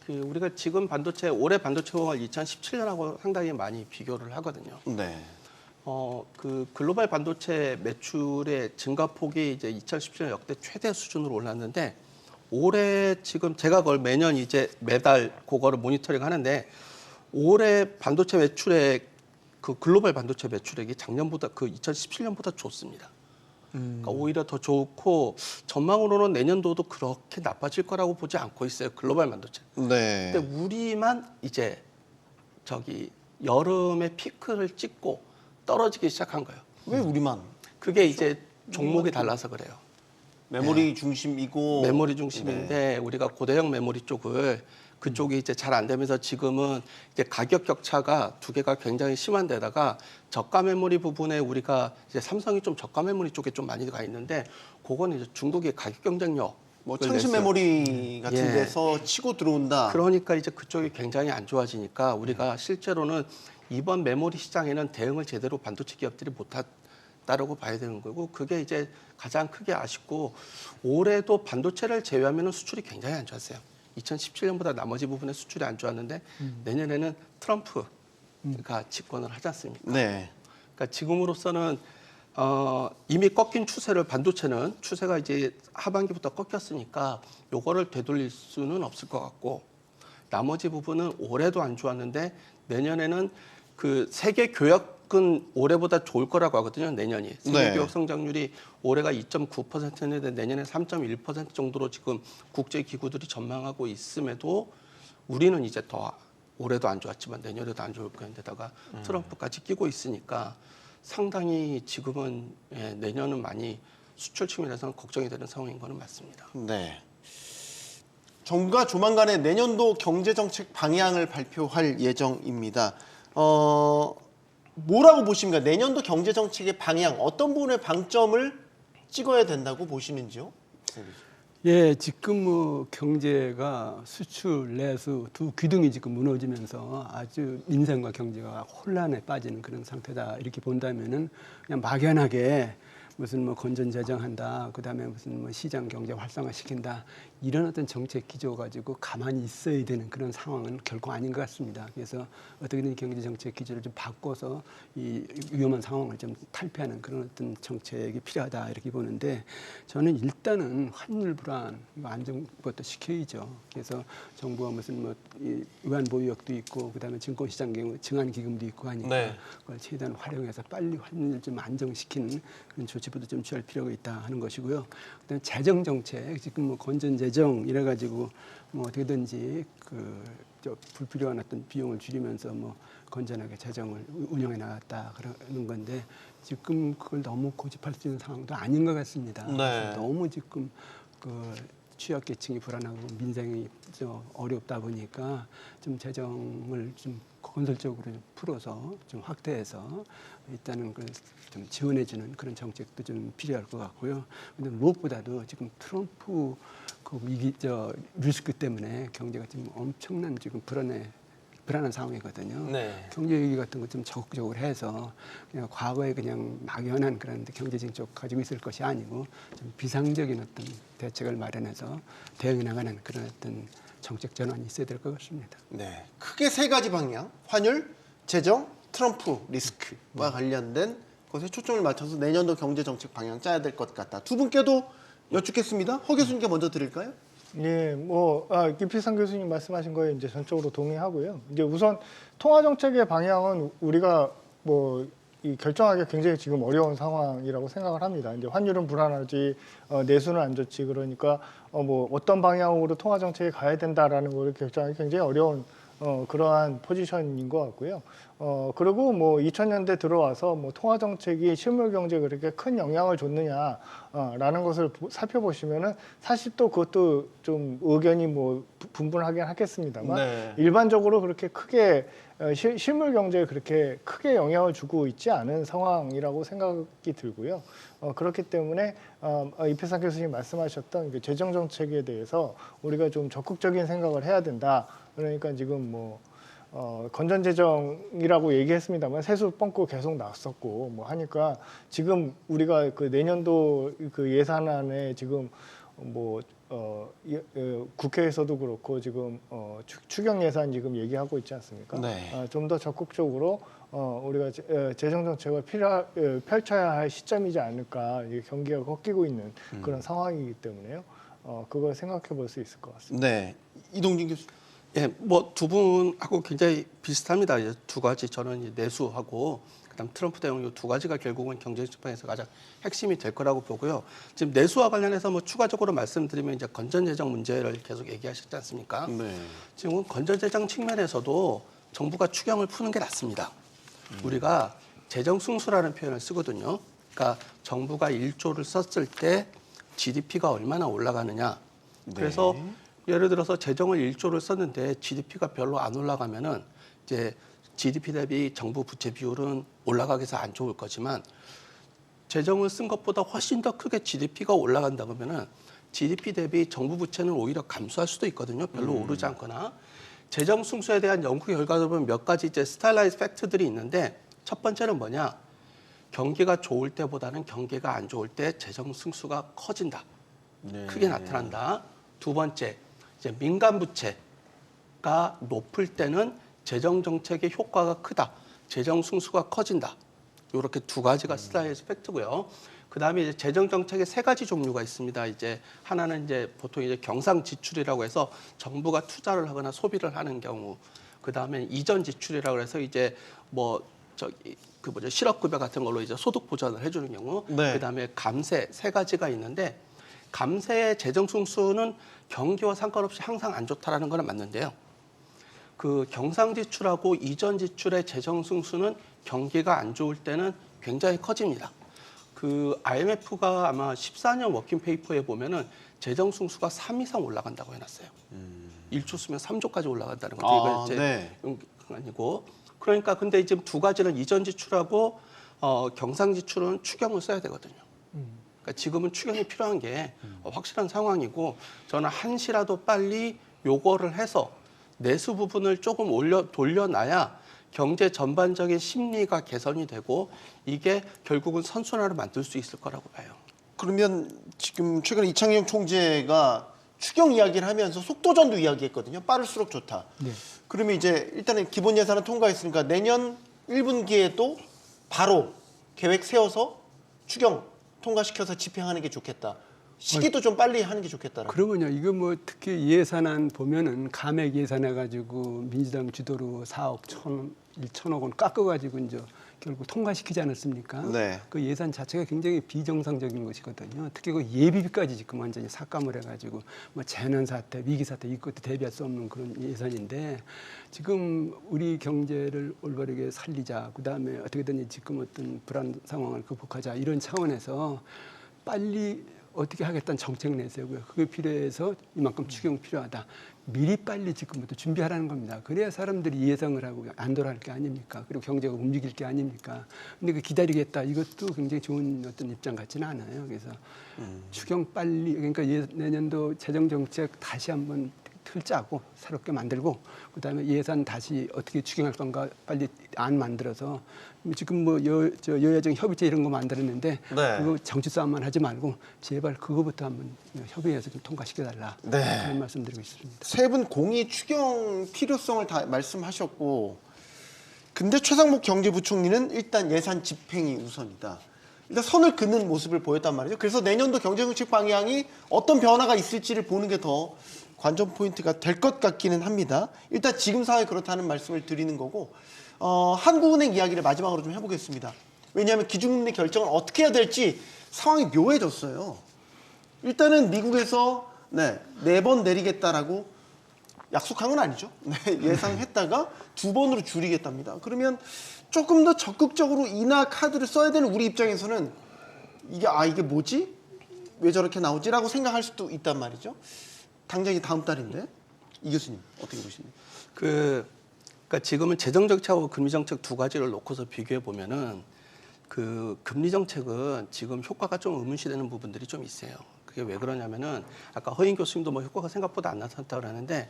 우리가 지금 올해 반도체 공을 2017년하고 상당히 많이 비교를 하거든요. 네. 글로벌 반도체 매출의 증가폭이 이제 2017년 역대 최대 수준으로 올랐는데 올해 지금 제가 그걸 매년 이제 매달 그거를 모니터링 하는데 올해 반도체 매출의 글로벌 반도체 매출액이 작년보다 2017년보다 좋습니다. 그러니까 오히려 더 좋고 전망으로는 내년도도 그렇게 나빠질 거라고 보지 않고 있어요. 글로벌 반도체. 네. 근데 우리만 이제 여름에 피크를 찍고 떨어지기 시작한 거예요. 왜 우리만? 그게 이제 종목이 달라서 그래요. 메모리 중심이고 메모리 중심인데 우리가 고대형 메모리 쪽을 그쪽이 이제 잘 안 되면서 지금은 이제 가격 격차가 두 개가 굉장히 심한 데다가 저가 메모리 부분에 우리가 이제 삼성이 좀 저가 메모리 쪽에 좀 많이 가 있는데 그건 이제 중국의 가격 경쟁력 창신 메모리 같은 데서 치고 들어온다. 그러니까 이제 그쪽이 굉장히 안 좋아지니까 우리가 실제로는 이번 메모리 시장에는 대응을 제대로 반도체 기업들이 못했다라고 봐야 되는 거고 그게 이제 가장 크게 아쉽고 올해도 반도체를 제외하면 수출이 굉장히 안 좋았어요. 2017년보다 나머지 부분의 수출이 안 좋았는데 내년에는 트럼프가 집권을 하지 않습니까? 네. 그러니까 지금으로서는 이미 꺾인 추세를 반도체는 추세가 이제 하반기부터 꺾였으니까 요거를 되돌릴 수는 없을 것 같고 나머지 부분은 올해도 안 좋았는데 내년에는 세계 교역은 올해보다 좋을 거라고 하거든요. 내년이 세계 교역 성장률이 올해가 2.9%였는데 내년에 3.1% 정도로 지금 국제 기구들이 전망하고 있음에도 우리는 이제 더 올해도 안 좋았지만 내년에도 안 좋을 거인데다가 트럼프까지 끼고 있으니까 상당히 지금은 내년은 많이 수출 측면에서는 걱정이 되는 상황인 거는 맞습니다. 네. 정부가 조만간에 내년도 경제정책 방향을 발표할 예정입니다. 뭐라고 보십니까? 내년도 경제정책의 방향, 어떤 부분에 방점을 찍어야 된다고 보시는지요? 예, 지금 경제가 수출, 내수 두 기둥이 지금 무너지면서 아주 민생과 경제가 혼란에 빠지는 그런 상태다 이렇게 본다면은 그냥 막연하게 무슨 건전 재정한다, 그다음에 무슨 시장 경제 활성화 시킨다 이런 어떤 정책 기조 가지고 가만히 있어야 되는 그런 상황은 결코 아닌 것 같습니다. 그래서 어떻게든 경제 정책 기조를 좀 바꿔서 이 위험한 상황을 좀 탈피하는 그런 어떤 정책이 필요하다 이렇게 보는데, 저는 일단은 환율 불안 이거 안정부터 시켜야죠. 그래서 정부가 무슨 뭐 외환 보유액도 있고 그다음에 증권시장 경우 증한 기금도 있고 하니까 네. 그걸 최대한 활용해서 빨리 환율 좀 안정시키는 그런 조치부터 좀 취할 필요가 있다 하는 것이고요. 그다음에 재정 정책 지금 뭐 건전 재정 이래 가지고 뭐 어떻게든지 저 불필요한 어떤 비용을 줄이면서 뭐 건전하게 재정을 운영해 나갔다 그러는 건데, 지금 그걸 너무 고집할 수 있는 상황도 아닌 것 같습니다. 네. 너무 지금 취약계층이 불안하고 민생이 어렵다 보니까 좀 재정을 좀 건설적으로 좀 풀어서 좀 확대해서 일단은 좀 지원해주는 그런 정책도 좀 필요할 것 같고요. 근데 무엇보다도 지금 트럼프 리스크 때문에 경제가 지금 엄청난 지금 불안한 상황이거든요. 네. 경제 위기 같은 거 좀 적극적으로 해서 그냥 과거에 그냥 막연한 그런 경제 정책 가지고 있을 것이 아니고 좀 비상적인 어떤 대책을 마련해서 대응해 나가는 그런 어떤 정책 전환이 있어야 될 것 같습니다. 네. 크게 세 가지 방향: 환율, 재정, 트럼프 리스크와 관련된 것에 초점을 맞춰서 내년도 경제 정책 방향 짜야 될 것 같다. 두 분께도 여쭙겠습니다. 허 교수님께 먼저 드릴까요? 예, 김필상 교수님 말씀하신 거에 이제 전적으로 동의하고요. 이제 우선 통화 정책의 방향은 우리가 이 결정하기 굉장히 지금 어려운 상황이라고 생각을 합니다. 이제 환율은 불안하지, 내수는 안 좋지. 그러니까 어떤 방향으로 통화 정책에 가야 된다라는 걸 결정하기 굉장히 어려운 그러한 포지션인 것 같고요. 그리고 2000년대 들어와서 통화 정책이 실물 경제에 그렇게 큰 영향을 줬느냐라는 것을 살펴보시면은 사실 또 그것도 좀 의견이 분분하긴 하겠습니다만 네. 일반적으로 그렇게 크게 실물 경제에 그렇게 크게 영향을 주고 있지 않은 상황이라고 생각이 들고요. 그렇기 때문에 이필상 교수님 말씀하셨던 재정 정책에 대해서 우리가 좀 적극적인 생각을 해야 된다. 그러니까 지금 건전 재정이라고 얘기했습니다만 세수 뻥고 계속 났었고 하니까 지금 우리가 그 내년도 그 예산안에 지금 국회에서도 그렇고 지금 추경 예산 지금 얘기하고 있지 않습니까? 네. 좀 더 적극적으로 우리가 재정 정책을 펼쳐야 할 시점이지 않을까. 경기가 꺾이고 있는 그런 상황이기 때문에요. 그걸 생각해 볼 수 있을 것 같습니다. 네. 이동진 교수. 예, 두 분하고 굉장히 비슷합니다. 이제 두 가지, 저는 이제 내수하고 그다음 트럼프 대응 이 두 가지가 결국은 경제 정책에서 가장 핵심이 될 거라고 보고요. 지금 내수와 관련해서 추가적으로 말씀드리면 이제 건전 재정 문제를 계속 얘기하셨지 않습니까? 네. 지금 건전 재정 측면에서도 정부가 추경을 푸는 게 낫습니다. 우리가 재정 승수라는 표현을 쓰거든요. 그러니까 정부가 1조를 썼을 때 GDP가 얼마나 올라가느냐. 그래서 예를 들어서 재정을 1조를 썼는데 GDP가 별로 안 올라가면은 이제 GDP 대비 정부 부채 비율은 올라가기 위해서 안 좋을 거지만, 재정을 쓴 것보다 훨씬 더 크게 GDP가 올라간다 그러면은 GDP 대비 정부 부채는 오히려 감소할 수도 있거든요. 별로 오르지 않거나. 재정 승수에 대한 연구 결과를 보면 몇 가지 이제 스타일라이즈 팩트들이 있는데, 첫 번째는 뭐냐? 경기가 좋을 때보다는 경기가 안 좋을 때 재정 승수가 커진다. 네. 크게 나타난다. 두 번째, 이제 민간 부채가 높을 때는 재정 정책의 효과가 크다. 재정 승수가 커진다. 이렇게 두 가지가 스타일리스 팩트고요. 그다음에 이제 재정 정책의 세 가지 종류가 있습니다. 이제 하나는 이제 보통 이제 경상 지출이라고 해서 정부가 투자를 하거나 소비를 하는 경우. 그다음에 이전 지출이라고 해서 이제 실업급여 같은 걸로 이제 소득 보전을 해주는 경우. 네. 그다음에 감세, 세 가지가 있는데, 감세의 재정 승수는 경기와 상관없이 항상 안 좋다라는 건 맞는데요. 그 경상 지출하고 이전 지출의 재정 승수는 경기가 안 좋을 때는 굉장히 커집니다. 그 IMF가 아마 14년 워킹 페이퍼에 보면은 재정 승수가 3 이상 올라간다고 해놨어요. 1조 쓰면 3조까지 올라간다는 거죠. 이거 이제 네. 아니고. 그러니까 근데 지금 두 가지는 이전 지출하고 경상 지출은 추경을 써야 되거든요. 그러니까 지금은 추경이 필요한 게 확실한 상황이고, 저는 한시라도 빨리 요거를 해서 내수 부분을 조금 돌려놔야 경제 전반적인 심리가 개선이 되고 이게 결국은 선순환을 만들 수 있을 거라고 봐요. 그러면 지금 최근 이창용 총재가 추경 이야기를 하면서 속도전도 이야기했거든요. 빠를수록 좋다. 네. 그러면 이제 일단은 기본 예산을 통과했으니까 내년 1분기에도 바로 계획 세워서 추경 통과시켜서 집행하는 게 좋겠다. 시기도 좀 빨리 하는 게 좋겠다라고. 그러면요, 이거 뭐 특히 예산안 보면은 감액 예산해가지고 민주당 주도로 4억 1천억 원 깎아가지고 이제 결국 통과시키지 않았습니까? 네. 그 예산 자체가 굉장히 비정상적인 것이거든요. 특히 그 예비비까지 지금 완전히 삭감을 해가지고 뭐 재난 사태, 위기 사태 이것도 대비할 수 없는 그런 예산인데 지금 우리 경제를 올바르게 살리자, 그 다음에 어떻게든 지금 어떤 불안 상황을 극복하자 이런 차원에서 빨리 어떻게 하겠다는 정책 내세우고요. 그게 필요해서 이만큼 추경 필요하다. 미리 빨리 지금부터 준비하라는 겁니다. 그래야 사람들이 예상을 하고 안 돌아갈 게 아닙니까? 그리고 경제가 움직일 게 아닙니까? 근데 그 기다리겠다. 이것도 굉장히 좋은 어떤 입장 같지는 않아요. 그래서 추경 빨리 그러니까 내년도 재정 정책 다시 한번 틀 짜고 새롭게 만들고 그다음에 예산 다시 어떻게 추경할 건가 빨리 안 만들어서 지금 뭐 여야정 협의체 이런 거 만들었는데 네. 그거 정치 싸움만 하지 말고 제발 그거부터 한번 협의해서 좀 통과시켜달라 네. 그런 말씀드리고 있습니다. 세 분 공이 추경 필요성을 다 말씀하셨고, 근데 최상목 경제부총리는 일단 예산 집행이 우선이다. 일단 선을 긋는 모습을 보였단 말이죠. 그래서 내년도 경제정책 방향이 어떤 변화가 있을지를 보는 게 더 관전 포인트가 될 것 같기는 합니다. 일단 지금 상황이 그렇다는 말씀을 드리는 거고, 한국은행 이야기를 마지막으로 좀 해보겠습니다. 왜냐하면 기준금리 결정을 어떻게 해야 될지 상황이 묘해졌어요. 일단은 미국에서 네 번 내리겠다라고 약속한 건 아니죠. 네, 예상했다가 2번으로 줄이겠답니다. 그러면 조금 더 적극적으로 인하 카드를 써야 되는 우리 입장에서는 이게 뭐지? 왜 저렇게 나오지라고 생각할 수도 있단 말이죠. 당장이 다음 달인데 이 교수님 어떻게 보십니까? 그러니까 지금은 재정 정책하고 금리 정책 두 가지를 놓고서 비교해 보면은 그 금리 정책은 지금 효과가 좀 의문시되는 부분들이 좀 있어요. 그게 왜 그러냐면은 아까 허인 교수님도 뭐 효과가 생각보다 안 나타났다고 하는데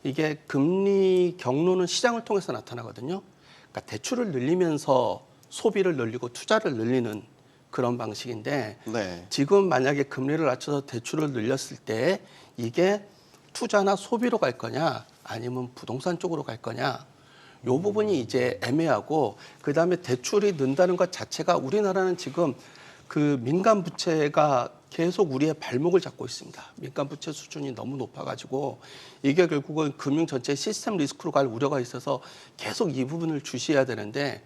이게 금리 경로는 시장을 통해서 나타나거든요. 그러니까 대출을 늘리면서 소비를 늘리고 투자를 늘리는 그런 방식인데 네. 지금 만약에 금리를 낮춰서 대출을 늘렸을 때 이게 투자나 소비로 갈 거냐 아니면 부동산 쪽으로 갈 거냐 이 부분이 이제 애매하고 그다음에 대출이 는다는 것 자체가 우리나라는 지금 그 민간 부채가 계속 우리의 발목을 잡고 있습니다. 민간 부채 수준이 너무 높아가지고 이게 결국은 금융 전체 시스템 리스크로 갈 우려가 있어서 계속 이 부분을 주시해야 되는데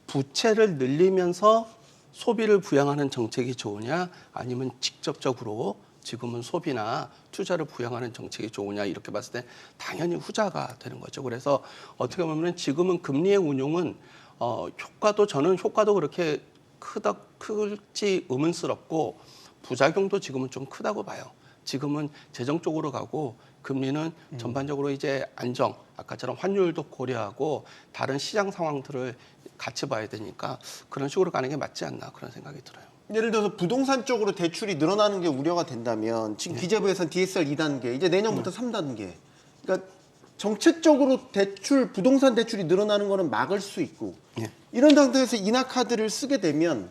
부채를 늘리면서 소비를 부양하는 정책이 좋으냐 아니면 직접적으로 지금은 소비나 투자를 부양하는 정책이 좋으냐 이렇게 봤을 때 당연히 후자가 되는 거죠. 그래서 어떻게 보면 지금은 금리의 운용은 저는 효과도 그렇게 클지 의문스럽고 부작용도 지금은 좀 크다고 봐요. 지금은 재정 쪽으로 가고 금리는 전반적으로 이제 안정, 아까처럼 환율도 고려하고 다른 시장 상황들을 같이 봐야 되니까 그런 식으로 가는 게 맞지 않나 그런 생각이 들어요. 예를 들어서 부동산 쪽으로 대출이 늘어나는 게 우려가 된다면 지금 기재부에서는 DSR 2단계, 이제 내년부터 3단계. 그러니까 정책적으로 부동산 대출이 늘어나는 거는 막을 수 있고 이런 상태에서 인하 카드를 쓰게 되면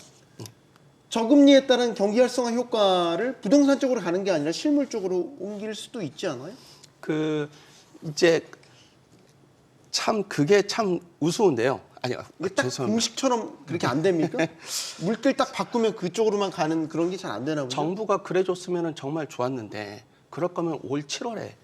저금리에 따른 경기 활성화 효과를 부동산 쪽으로 가는 게 아니라 실물 쪽으로 옮길 수도 있지 않아요? 이제 그게 참 우스운데요. 아니요. 이게 딱 죄송합니다. 공식처럼 그렇게 안 됩니까? 물길 딱 바꾸면 그쪽으로만 가는 그런 게 잘 안 되나 보죠. 정부가 그래줬으면 정말 좋았는데 그럴 거면 올 7월에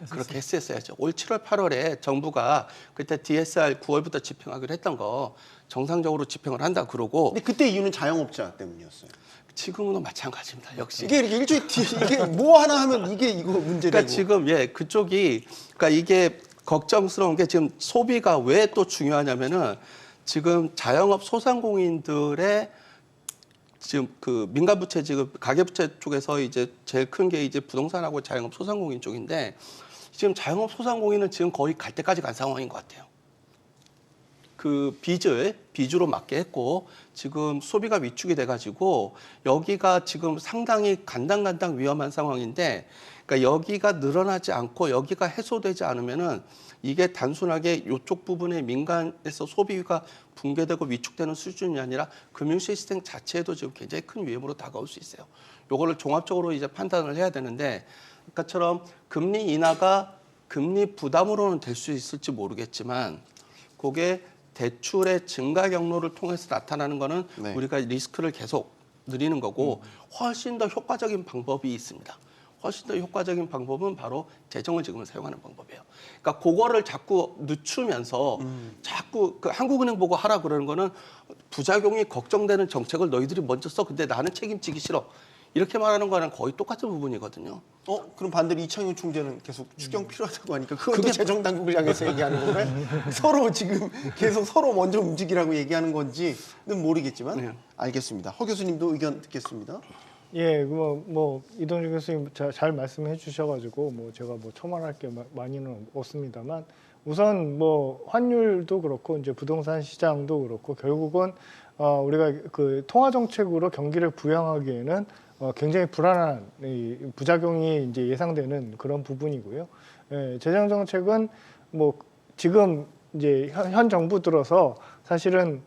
그렇게 했었어야죠. 올 7월, 8월에 정부가 그때 DSR 9월부터 집행하기로 했던 거 정상적으로 집행을 한다 그러고 근데 그때 이유는 자영업자 때문이었어요. 지금은 마찬가지입니다. 역시. 이게 이렇게 일종의 이게 뭐 하나 하면 이거 문제되고. 그러니까 지금 그쪽이 그러니까 이게 걱정스러운 게 지금 소비가 왜 또 중요하냐면은 지금 자영업 소상공인들의 지금 그 민간 부채 지금 가계 부채 쪽에서 이제 제일 큰 게 이제 부동산하고 자영업 소상공인 쪽인데 지금 자영업 소상공인은 지금 거의 갈 때까지 간 상황인 것 같아요. 그 빚으로 맞게 했고 지금 소비가 위축이 돼가지고 여기가 지금 상당히 간당간당 위험한 상황인데 그러니까 여기가 늘어나지 않고 여기가 해소되지 않으면은 이게 단순하게 이쪽 부분의 민간에서 소비가 붕괴되고 위축되는 수준이 아니라 금융 시스템 자체에도 지금 굉장히 큰 위험으로 다가올 수 있어요. 요거를 종합적으로 이제 판단을 해야 되는데 아까처럼 금리 인하가 금리 부담으로는 될 수 있을지 모르겠지만 그게 대출의 증가 경로를 통해서 나타나는 거는 네. 우리가 리스크를 계속 늘리는 거고 훨씬 더 효과적인 방법이 있습니다. 훨씬 더 효과적인 방법은 바로 재정을 지금은 사용하는 방법이에요. 그러니까 그거를 자꾸 늦추면서 자꾸 그 한국은행 보고 하라 그러는 거는 부작용이 걱정되는 정책을 너희들이 먼저 써. 근데 나는 책임지기 싫어. 이렇게 말하는 거랑 거의 똑같은 부분이거든요. 그럼 반대로 이창용 총재는 계속 추경 필요하다고 하니까 그것도 재정 당국을 향해서 얘기하는 건가요? 서로 지금 계속 서로 먼저 움직이라고 얘기하는 건지는 모르겠지만 네. 알겠습니다. 허 교수님도 의견 듣겠습니다. 예, 뭐 이동준 교수님 잘 말씀해 주셔가지고 뭐 제가 뭐 첨언할 게 많이는 없습니다만 우선 뭐 환율도 그렇고 이제 부동산 시장도 그렇고 결국은 우리가 그 통화 정책으로 경기를 부양하기에는 굉장히 불안한 이 부작용이 이제 예상되는 그런 부분이고요. 예, 재정 정책은 뭐 지금 이제 현 정부 들어서 사실은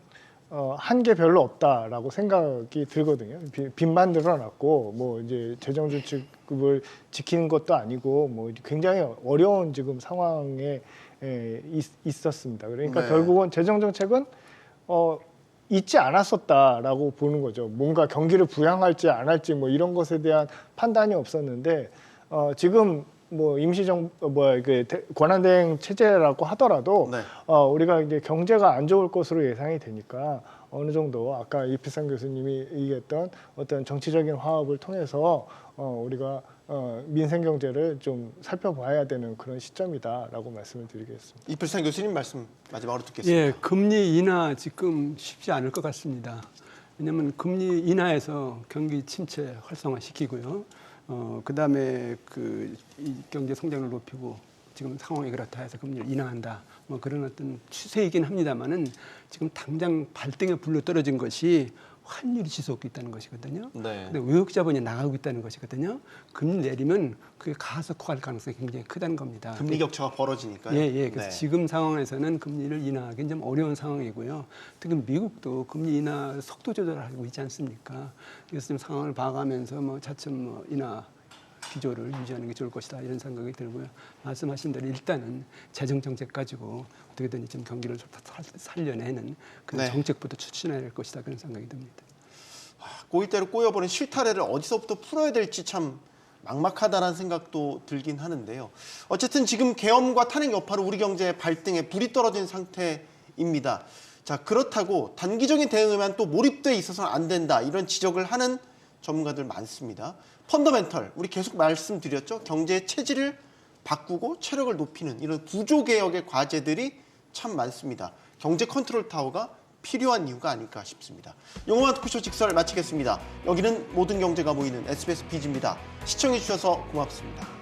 한 게 별로 없다라고 생각이 들거든요. 빚만 늘어났고 뭐 이제 재정 준칙을 지키는 것도 아니고 뭐 굉장히 어려운 지금 상황에 있었습니다. 그러니까 네. 결국은 재정 정책은 있지 않았었다라고 보는 거죠. 뭔가 경기를 부양할지 안 할지 뭐 이런 것에 대한 판단이 없었는데 지금 뭐 권한대행 체제라고 하더라도 네. 우리가 이제 경제가 안 좋을 것으로 예상이 되니까 어느 정도 아까 이필상 교수님이 얘기했던 어떤 정치적인 화합을 통해서 우리가 민생 경제를 좀 살펴봐야 되는 그런 시점이다라고 말씀을 드리겠습니다. 이필상 교수님 말씀 마지막으로 듣겠습니다. 예, 금리 인하 지금 쉽지 않을 것 같습니다. 왜냐하면 금리 인하에서 경기 침체 활성화시키고요. 그다음에 이 경제 성장을 높이고 지금 상황이 그렇다 해서 금리를 인하한다. 뭐 그런 어떤 추세이긴 합니다만은 지금 당장 발등에 불로 떨어진 것이 환율이 지속되고 있다는 것이거든요. 네. 근데 외국 자본이 나가고 있다는 것이거든요. 금리 내리면 그게 가속화할 가능성이 굉장히 크다는 겁니다. 금리 격차가 벌어지니까요. 예. 그래서 네. 지금 상황에서는 금리를 인하하기는 좀 어려운 상황이고요. 특히 미국도 금리 인하 속도 조절하고 있지 않습니까? 그래서 지금 상황을 봐가면서 뭐 차츰 뭐 인하 기조를 유지하는 게 좋을 것이다 이런 생각이 들고요. 말씀하신 대로 일단은 재정 정책 가지고 어떻게든 좀 경기를 살려내는 그런 네. 정책부터 추진해야 될 것이다 그런 생각이 듭니다. 꼬이대로 꼬여버린 실타래를 어디서부터 풀어야 될지 참 막막하다는 생각도 들긴 하는데요. 어쨌든 지금 계엄과 탄핵 여파로 우리 경제의 발등에 불이 떨어진 상태입니다. 자, 그렇다고 단기적인 대응에만 또 몰입돼 있어서는 안 된다 이런 지적을 하는 전문가들 많습니다. 펀더멘털, 우리 계속 말씀드렸죠. 경제의 체질을 바꾸고 체력을 높이는 이런 구조개혁의 과제들이 참 많습니다. 경제 컨트롤 타워가 필요한 이유가 아닐까 싶습니다. 영화만 토크쇼 직설 마치겠습니다. 여기는 모든 경제가 모이는 SBS 비즈입니다. 시청해주셔서 고맙습니다.